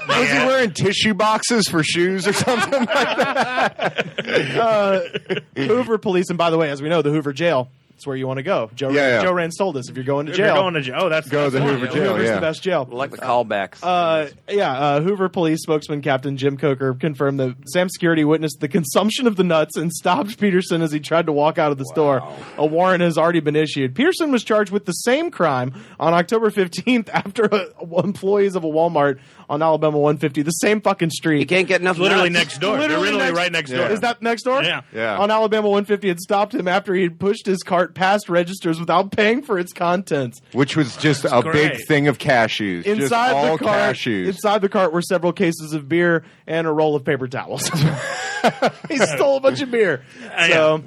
Was he wearing tissue boxes for shoes or something like that? Hoover police, and by the way, as we know, the Hoover jail, it's where you want to go. Joe Rand told us if you're going to If jail. you're going to jail. Oh, that's Go to the that's Hoover fine. jail. Hoover's yeah. the best jail. Like the callbacks. Hoover police spokesman Captain Jim Coker confirmed that Sam Security witnessed the consumption of the nuts and stopped Peterson as he tried to walk out of the store. A warrant has already been issued. Peterson was charged with the same crime on October 15th after employees of a Walmart on Alabama 150, the same fucking street. You can't get enough Literally nuts. next door. They're literally right next door. Is that next door? Yeah. Yeah. On Alabama 150 had stopped him after he had pushed his cart past registers without paying for its contents. Which was just a great. big thing of cashews. just Inside all the cart, cashews. inside the cart were several cases of beer and a roll of paper towels. He stole a bunch of beer. So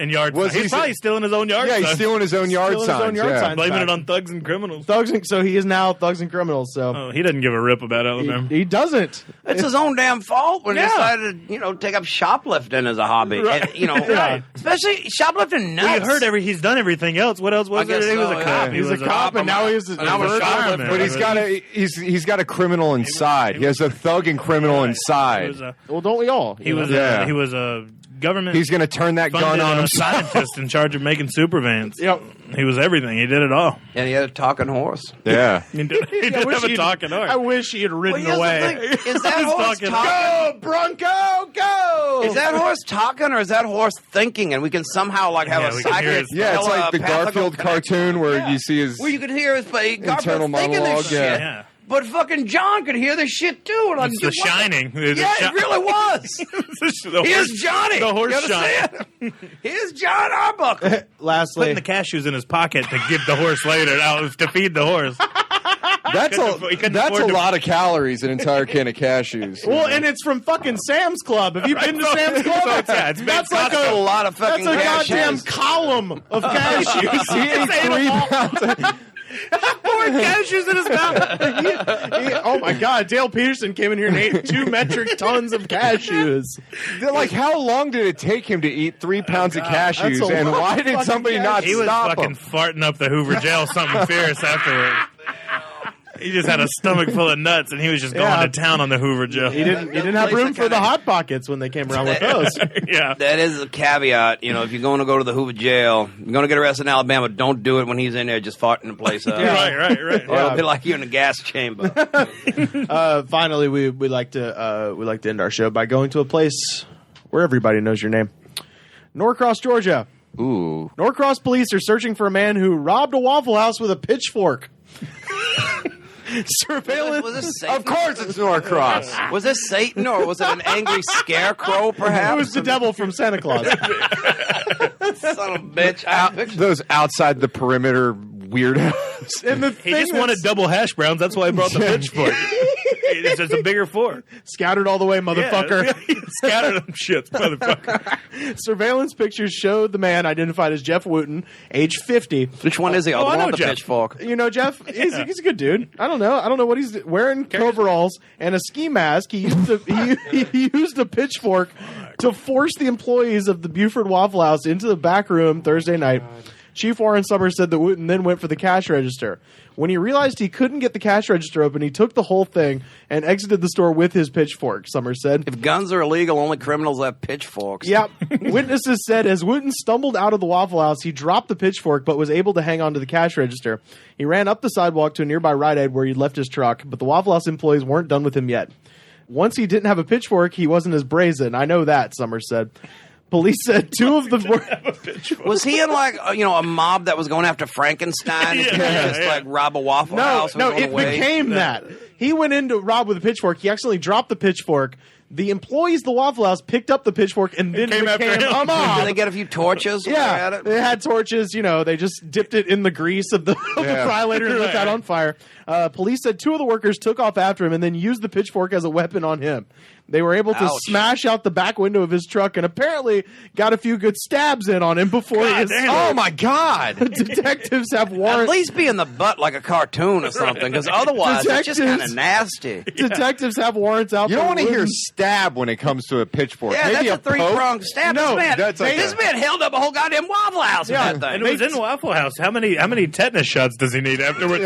And yard signs. He's probably stealing his own yard signs. Yeah, he's stealing his own yard signs. Blaming it on thugs and criminals. So he is now thugs and criminals. So he doesn't give a rip about Alabama. He doesn't. It's his own damn fault when he decided to, take up shoplifting as a hobby. Right. And, especially shoplifting nuts. We heard he's done everything else. What else was there? He was a cop. He's a cop, and now he's a fireman. But he's got a criminal inside. He has a thug and criminal inside. Well, don't we all? He was a government. He's going to turn that gun on him. Scientist in charge of making Supervans. Yep. He was everything. He did it all. And he had a talking horse. Yeah. He did have a talking horse. I wish he had ridden away. Is that horse talking? Go, Bronco, go! Is that horse talking or is that horse thinking? And we can somehow have a psychic. Yeah, it's like the Garfield cartoon where you see his where you could hear his internal Garfield thinking monologue. this shit. Yeah. But fucking John could hear this shit too. It's The Shining. It really was. Here's Johnny. The horse You understand? Here's John Arbuckle. Lastly, putting the cashews in his pocket to give the horse later to feed the horse. That's a lot of calories, an entire can of cashews. Well, and it's from fucking Sam's Club. Have you been to Sam's Club? That's like a lot of fucking That's a cashews. goddamn column of cashews. He ate 3 pounds. Poured cashews in his mouth. Oh my God! Dale Peterson came in here and ate 2 metric tons of cashews. How long did it take him to eat 3 pounds of cashews, That's a and lot why of did fucking somebody not cashews. He was stop fucking him? farting up the Hoover jail something fierce afterwards. He just had a stomach full of nuts, and he was just going to town on the Hoover jail. He didn't have room for the Hot Pockets when they came around with those. Yeah. That is a caveat. If you're going to go to the Hoover jail, you're going to get arrested in Alabama, don't do it when he's in there just farting the place up. Right. Or it'll be like you in a gas chamber. Finally, we like to end our show by going to a place where everybody knows your name. Norcross, Georgia. Ooh. Norcross police are searching for a man who robbed a Waffle House with a pitchfork. Surveillance. Was this Satan? Of course it's Norcross. Was this Satan or was it an angry scarecrow, perhaps? It was the devil from Santa Claus. Son of a bitch. Those outside the perimeter weirdos. And the He just wanted double hash browns. That's why he brought the pitchfork. It's just a bigger fork. Scattered all the way, motherfucker. Yeah. Scattered them shits, motherfucker. Surveillance pictures showed the man identified as Jeff Wooten, age 50. Which one is he? I The one know with the Jeff. pitchfork. You know Jeff? He's a good dude. I don't know what he's wearing. Coveralls and a ski mask. He used a pitchfork to force the employees of the Buford Waffle House into the back room Thursday night. Chief Warren Summers said that Wooten then went for the cash register. When he realized he couldn't get the cash register open, he took the whole thing and exited the store with his pitchfork, Summers said. If guns are illegal, only criminals have pitchforks. Yep. Witnesses said as Wooten stumbled out of the Waffle House, he dropped the pitchfork but was able to hang on to the cash register. He ran up the sidewalk to a nearby Rite Aid where he'd left his truck, but the Waffle House employees weren't done with him yet. Once he didn't have a pitchfork, he wasn't as brazen. I know that, Summers said. Police said 2 of the... Was he in a mob that was going after Frankenstein? Rob a Waffle House? No, it became that. He went in to rob with a pitchfork. He accidentally dropped the pitchfork. The employees of the Waffle House picked up the pitchfork and then came after became him. a mob. Did they get a few torches? Yeah, they had torches. They just dipped it in the grease of the fry later and lit that on fire. Police said 2 of the workers took off after him and then used the pitchfork as a weapon on him. They were able to smash out the back window of his truck and apparently got a few good stabs in on him before he Oh my God! Detectives have warrants. At least be in the butt like a cartoon or something, because otherwise it's just kind of nasty. Detectives have warrants out. You don't want to hear Wooten. stab when it comes to a pitchfork. Yeah, Maybe that's a 3-pronged stab. No, this man held up a whole goddamn Waffle House with that thing. And it was in Waffle House. How many tetanus shots does he need afterwards?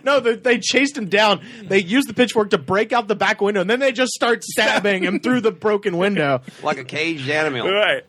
No, they chased him down. They used the pitchfork to break out the back window, and then they just start stabbing him through the broken window. Like a caged animal. Right.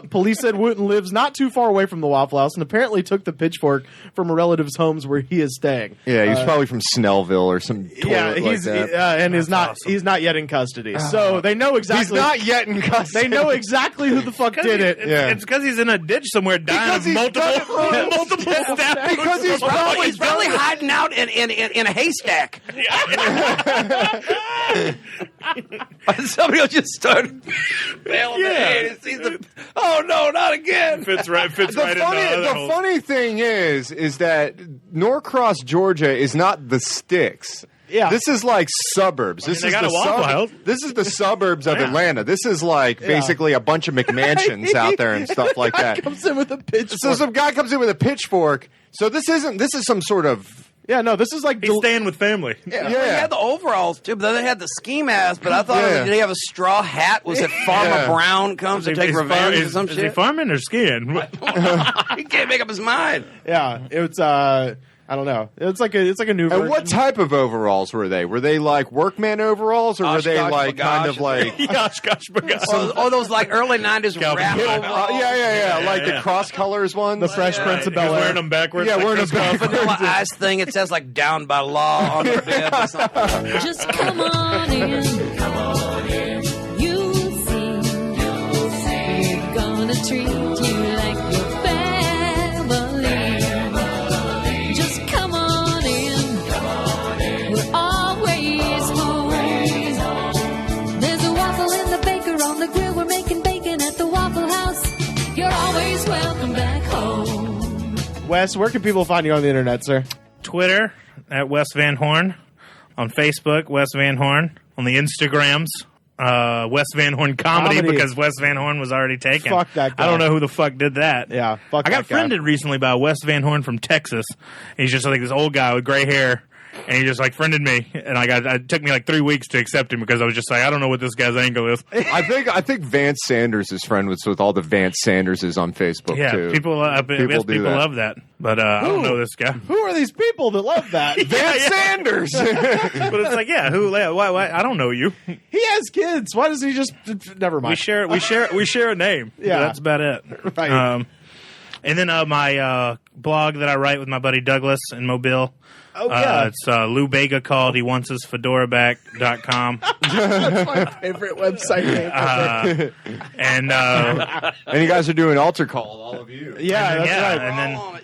Police said Wooten lives not too far away from the Waffle House and apparently took the pitchfork from a relative's homes where he is staying. Yeah, he's probably from Snellville or some toilet like he's that. and is not awesome. he's not yet in custody. So they know exactly. He's not yet in custody. They know exactly who the fuck did it. It's because he's in a ditch somewhere dying of multiple stab Because he's He's probably hiding out in a haystack. Somebody will just start bailing oh no, not again. Fits right into The funny thing is that Norcross, Georgia is not the sticks. Yeah. This is like suburbs. This they is got the a Waffle House. This is the suburbs of Atlanta. This is like basically a bunch of McMansions out there and stuff like that. Comes in with a pitchfork. So some guy comes in with a pitchfork. So this is some sort of Yeah, no, this is like He's staying with family. Yeah, they had the overalls too, but then they had the ski mask. But I thought, did he have a straw hat? Was it Farmer Brown comes to take revenge or some is shit? he farming or skiing? He can't make up his mind. Yeah, it's I don't know. It's like a new. And version. what type of overalls were they? Were they like workman overalls, or were they Oshkosh like kind of bagosh. like Gosh, Oh, those like early '90s Calvin rap Klein. overalls. like the cross colors ones? the Fresh Prince of He's Bel wearing Air? them backwards. Yeah, like wearing Chris them Crawford. Vanilla Ice thing. It says like "down by law" on the bib or something. Just come on in. Come on in. You'll see. We're gonna treat you like your family. Just come on in. We're always home. There's a waffle in the baker on the grill. We're making bacon at the Waffle House. You're always welcome back home. Wes, where can people find you on the internet, sir? Twitter at Wes Van Horn. On Facebook, Wes Van Horn. On the Instagrams, Wes Van Horn Comedy because Wes Van Horn was already taken. Fuck that guy. I don't know who the fuck did that. Yeah, fuck I got that guy. friended recently by Wes Van Horn from Texas. He's just like this old guy with gray hair. And he just like friended me, and it took me like 3 weeks to accept him because I was just like, I don't know what this guy's angle is. I think Vance Sanders is friends with all the Vance Sanderses on Facebook Yeah, too. people love that, but I don't know this guy. Who are these people that love that? Vance Sanders. But it's like, yeah, who? Why? I don't know you. He has kids. Why does he just? Never mind. We share a name. Yeah. That's about it. Right. And then my blog that I write with my buddy Douglas in Mobile. Oh, yeah. It's Lou Bega called. He wants his fedoraback.com. That's my favorite website name ever. And you guys are doing altar call, all of you. Yeah, that's right. And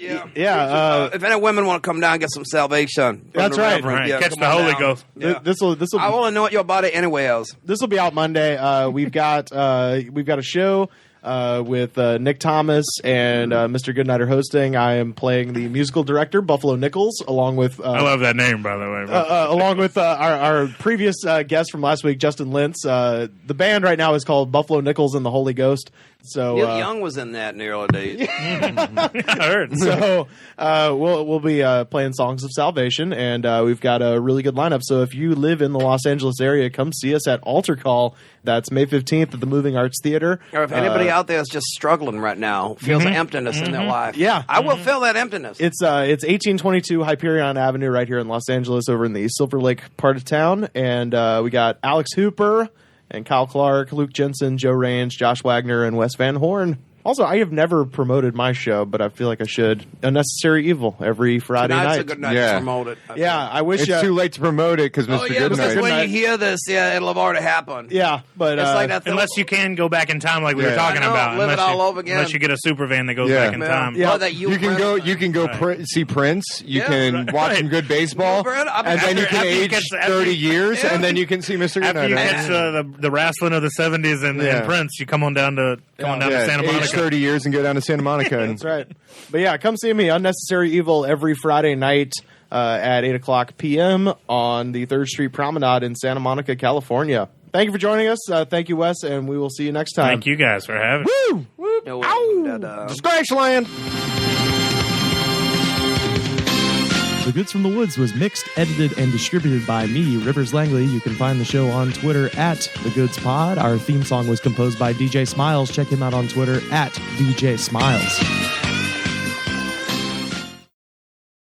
then If any women want to come down and get some salvation, from That's the right. Reverend, Right. Catch come the on Holy down. Ghost. Yeah. This will I want to know what your body anyway else. this will be out Monday. We've got a show with Nick Thomas and Mr. Goodnight are hosting. I am playing the musical director Buffalo Nichols, along with I love that name, by the way. along with our previous guest from last week, Justin Lintz. The band right now is called Buffalo Nichols and the Holy Ghost. So Neil Young was in that in the early days. I heard. So we'll be playing songs of salvation, and we've got a really good lineup. So if you live in the Los Angeles area, come see us at Altar Call. That's May 15th at the Moving Arts Theater. Or if anybody out there is just struggling right now, feels emptiness in their life, Yeah. I will fill that emptiness. It's 1822 Hyperion Avenue right here in Los Angeles, over in the Silver Lake part of town, and we got Alex Hooper and Kyle Clark, Luke Jensen, Joe Range, Josh Wagner, and Wes Van Horn. Also, I have never promoted my show, but I feel like I should. Unnecessary Evil every Friday Tonight's night. a good night Yeah. to promote it. Yeah, I wish. It's too late to promote it because Oh Mr. yeah, because Goodnight. when you hear this, it'll have already happened. Yeah, but It's like that. Unless you can go back in time, like we were Yeah. talking I know, about. live it Unless you- all over again. Unless you get a Supervan that goes Yeah. back in time. Yeah. Or that You can go see Prince. You Yeah, can watch some good baseball, You ever heard of- and then you after can you age catch the- 30 years, Yeah. and then you can see Mr. After Goodnight. you again. catch the wrestling of the 70s and Prince, you come on down to Santa age Monica. 30 years and go down to Santa Monica. And That's right. But yeah, come see me, Unnecessary Evil, every Friday night at 8 o'clock p.m. on the 3rd Street Promenade in Santa Monica, California. Thank you for joining us. Thank you, Wes, and we will see you next time. Thank you guys for having me. Woo! Whoop. No, Ow! Disgraceland. The Goods from the Woods was mixed, edited, and distributed by me, Rivers Langley. You can find the show on Twitter at The Goods Pod. Our theme song was composed by DJ Smiles. Check him out on Twitter at DJ Smiles.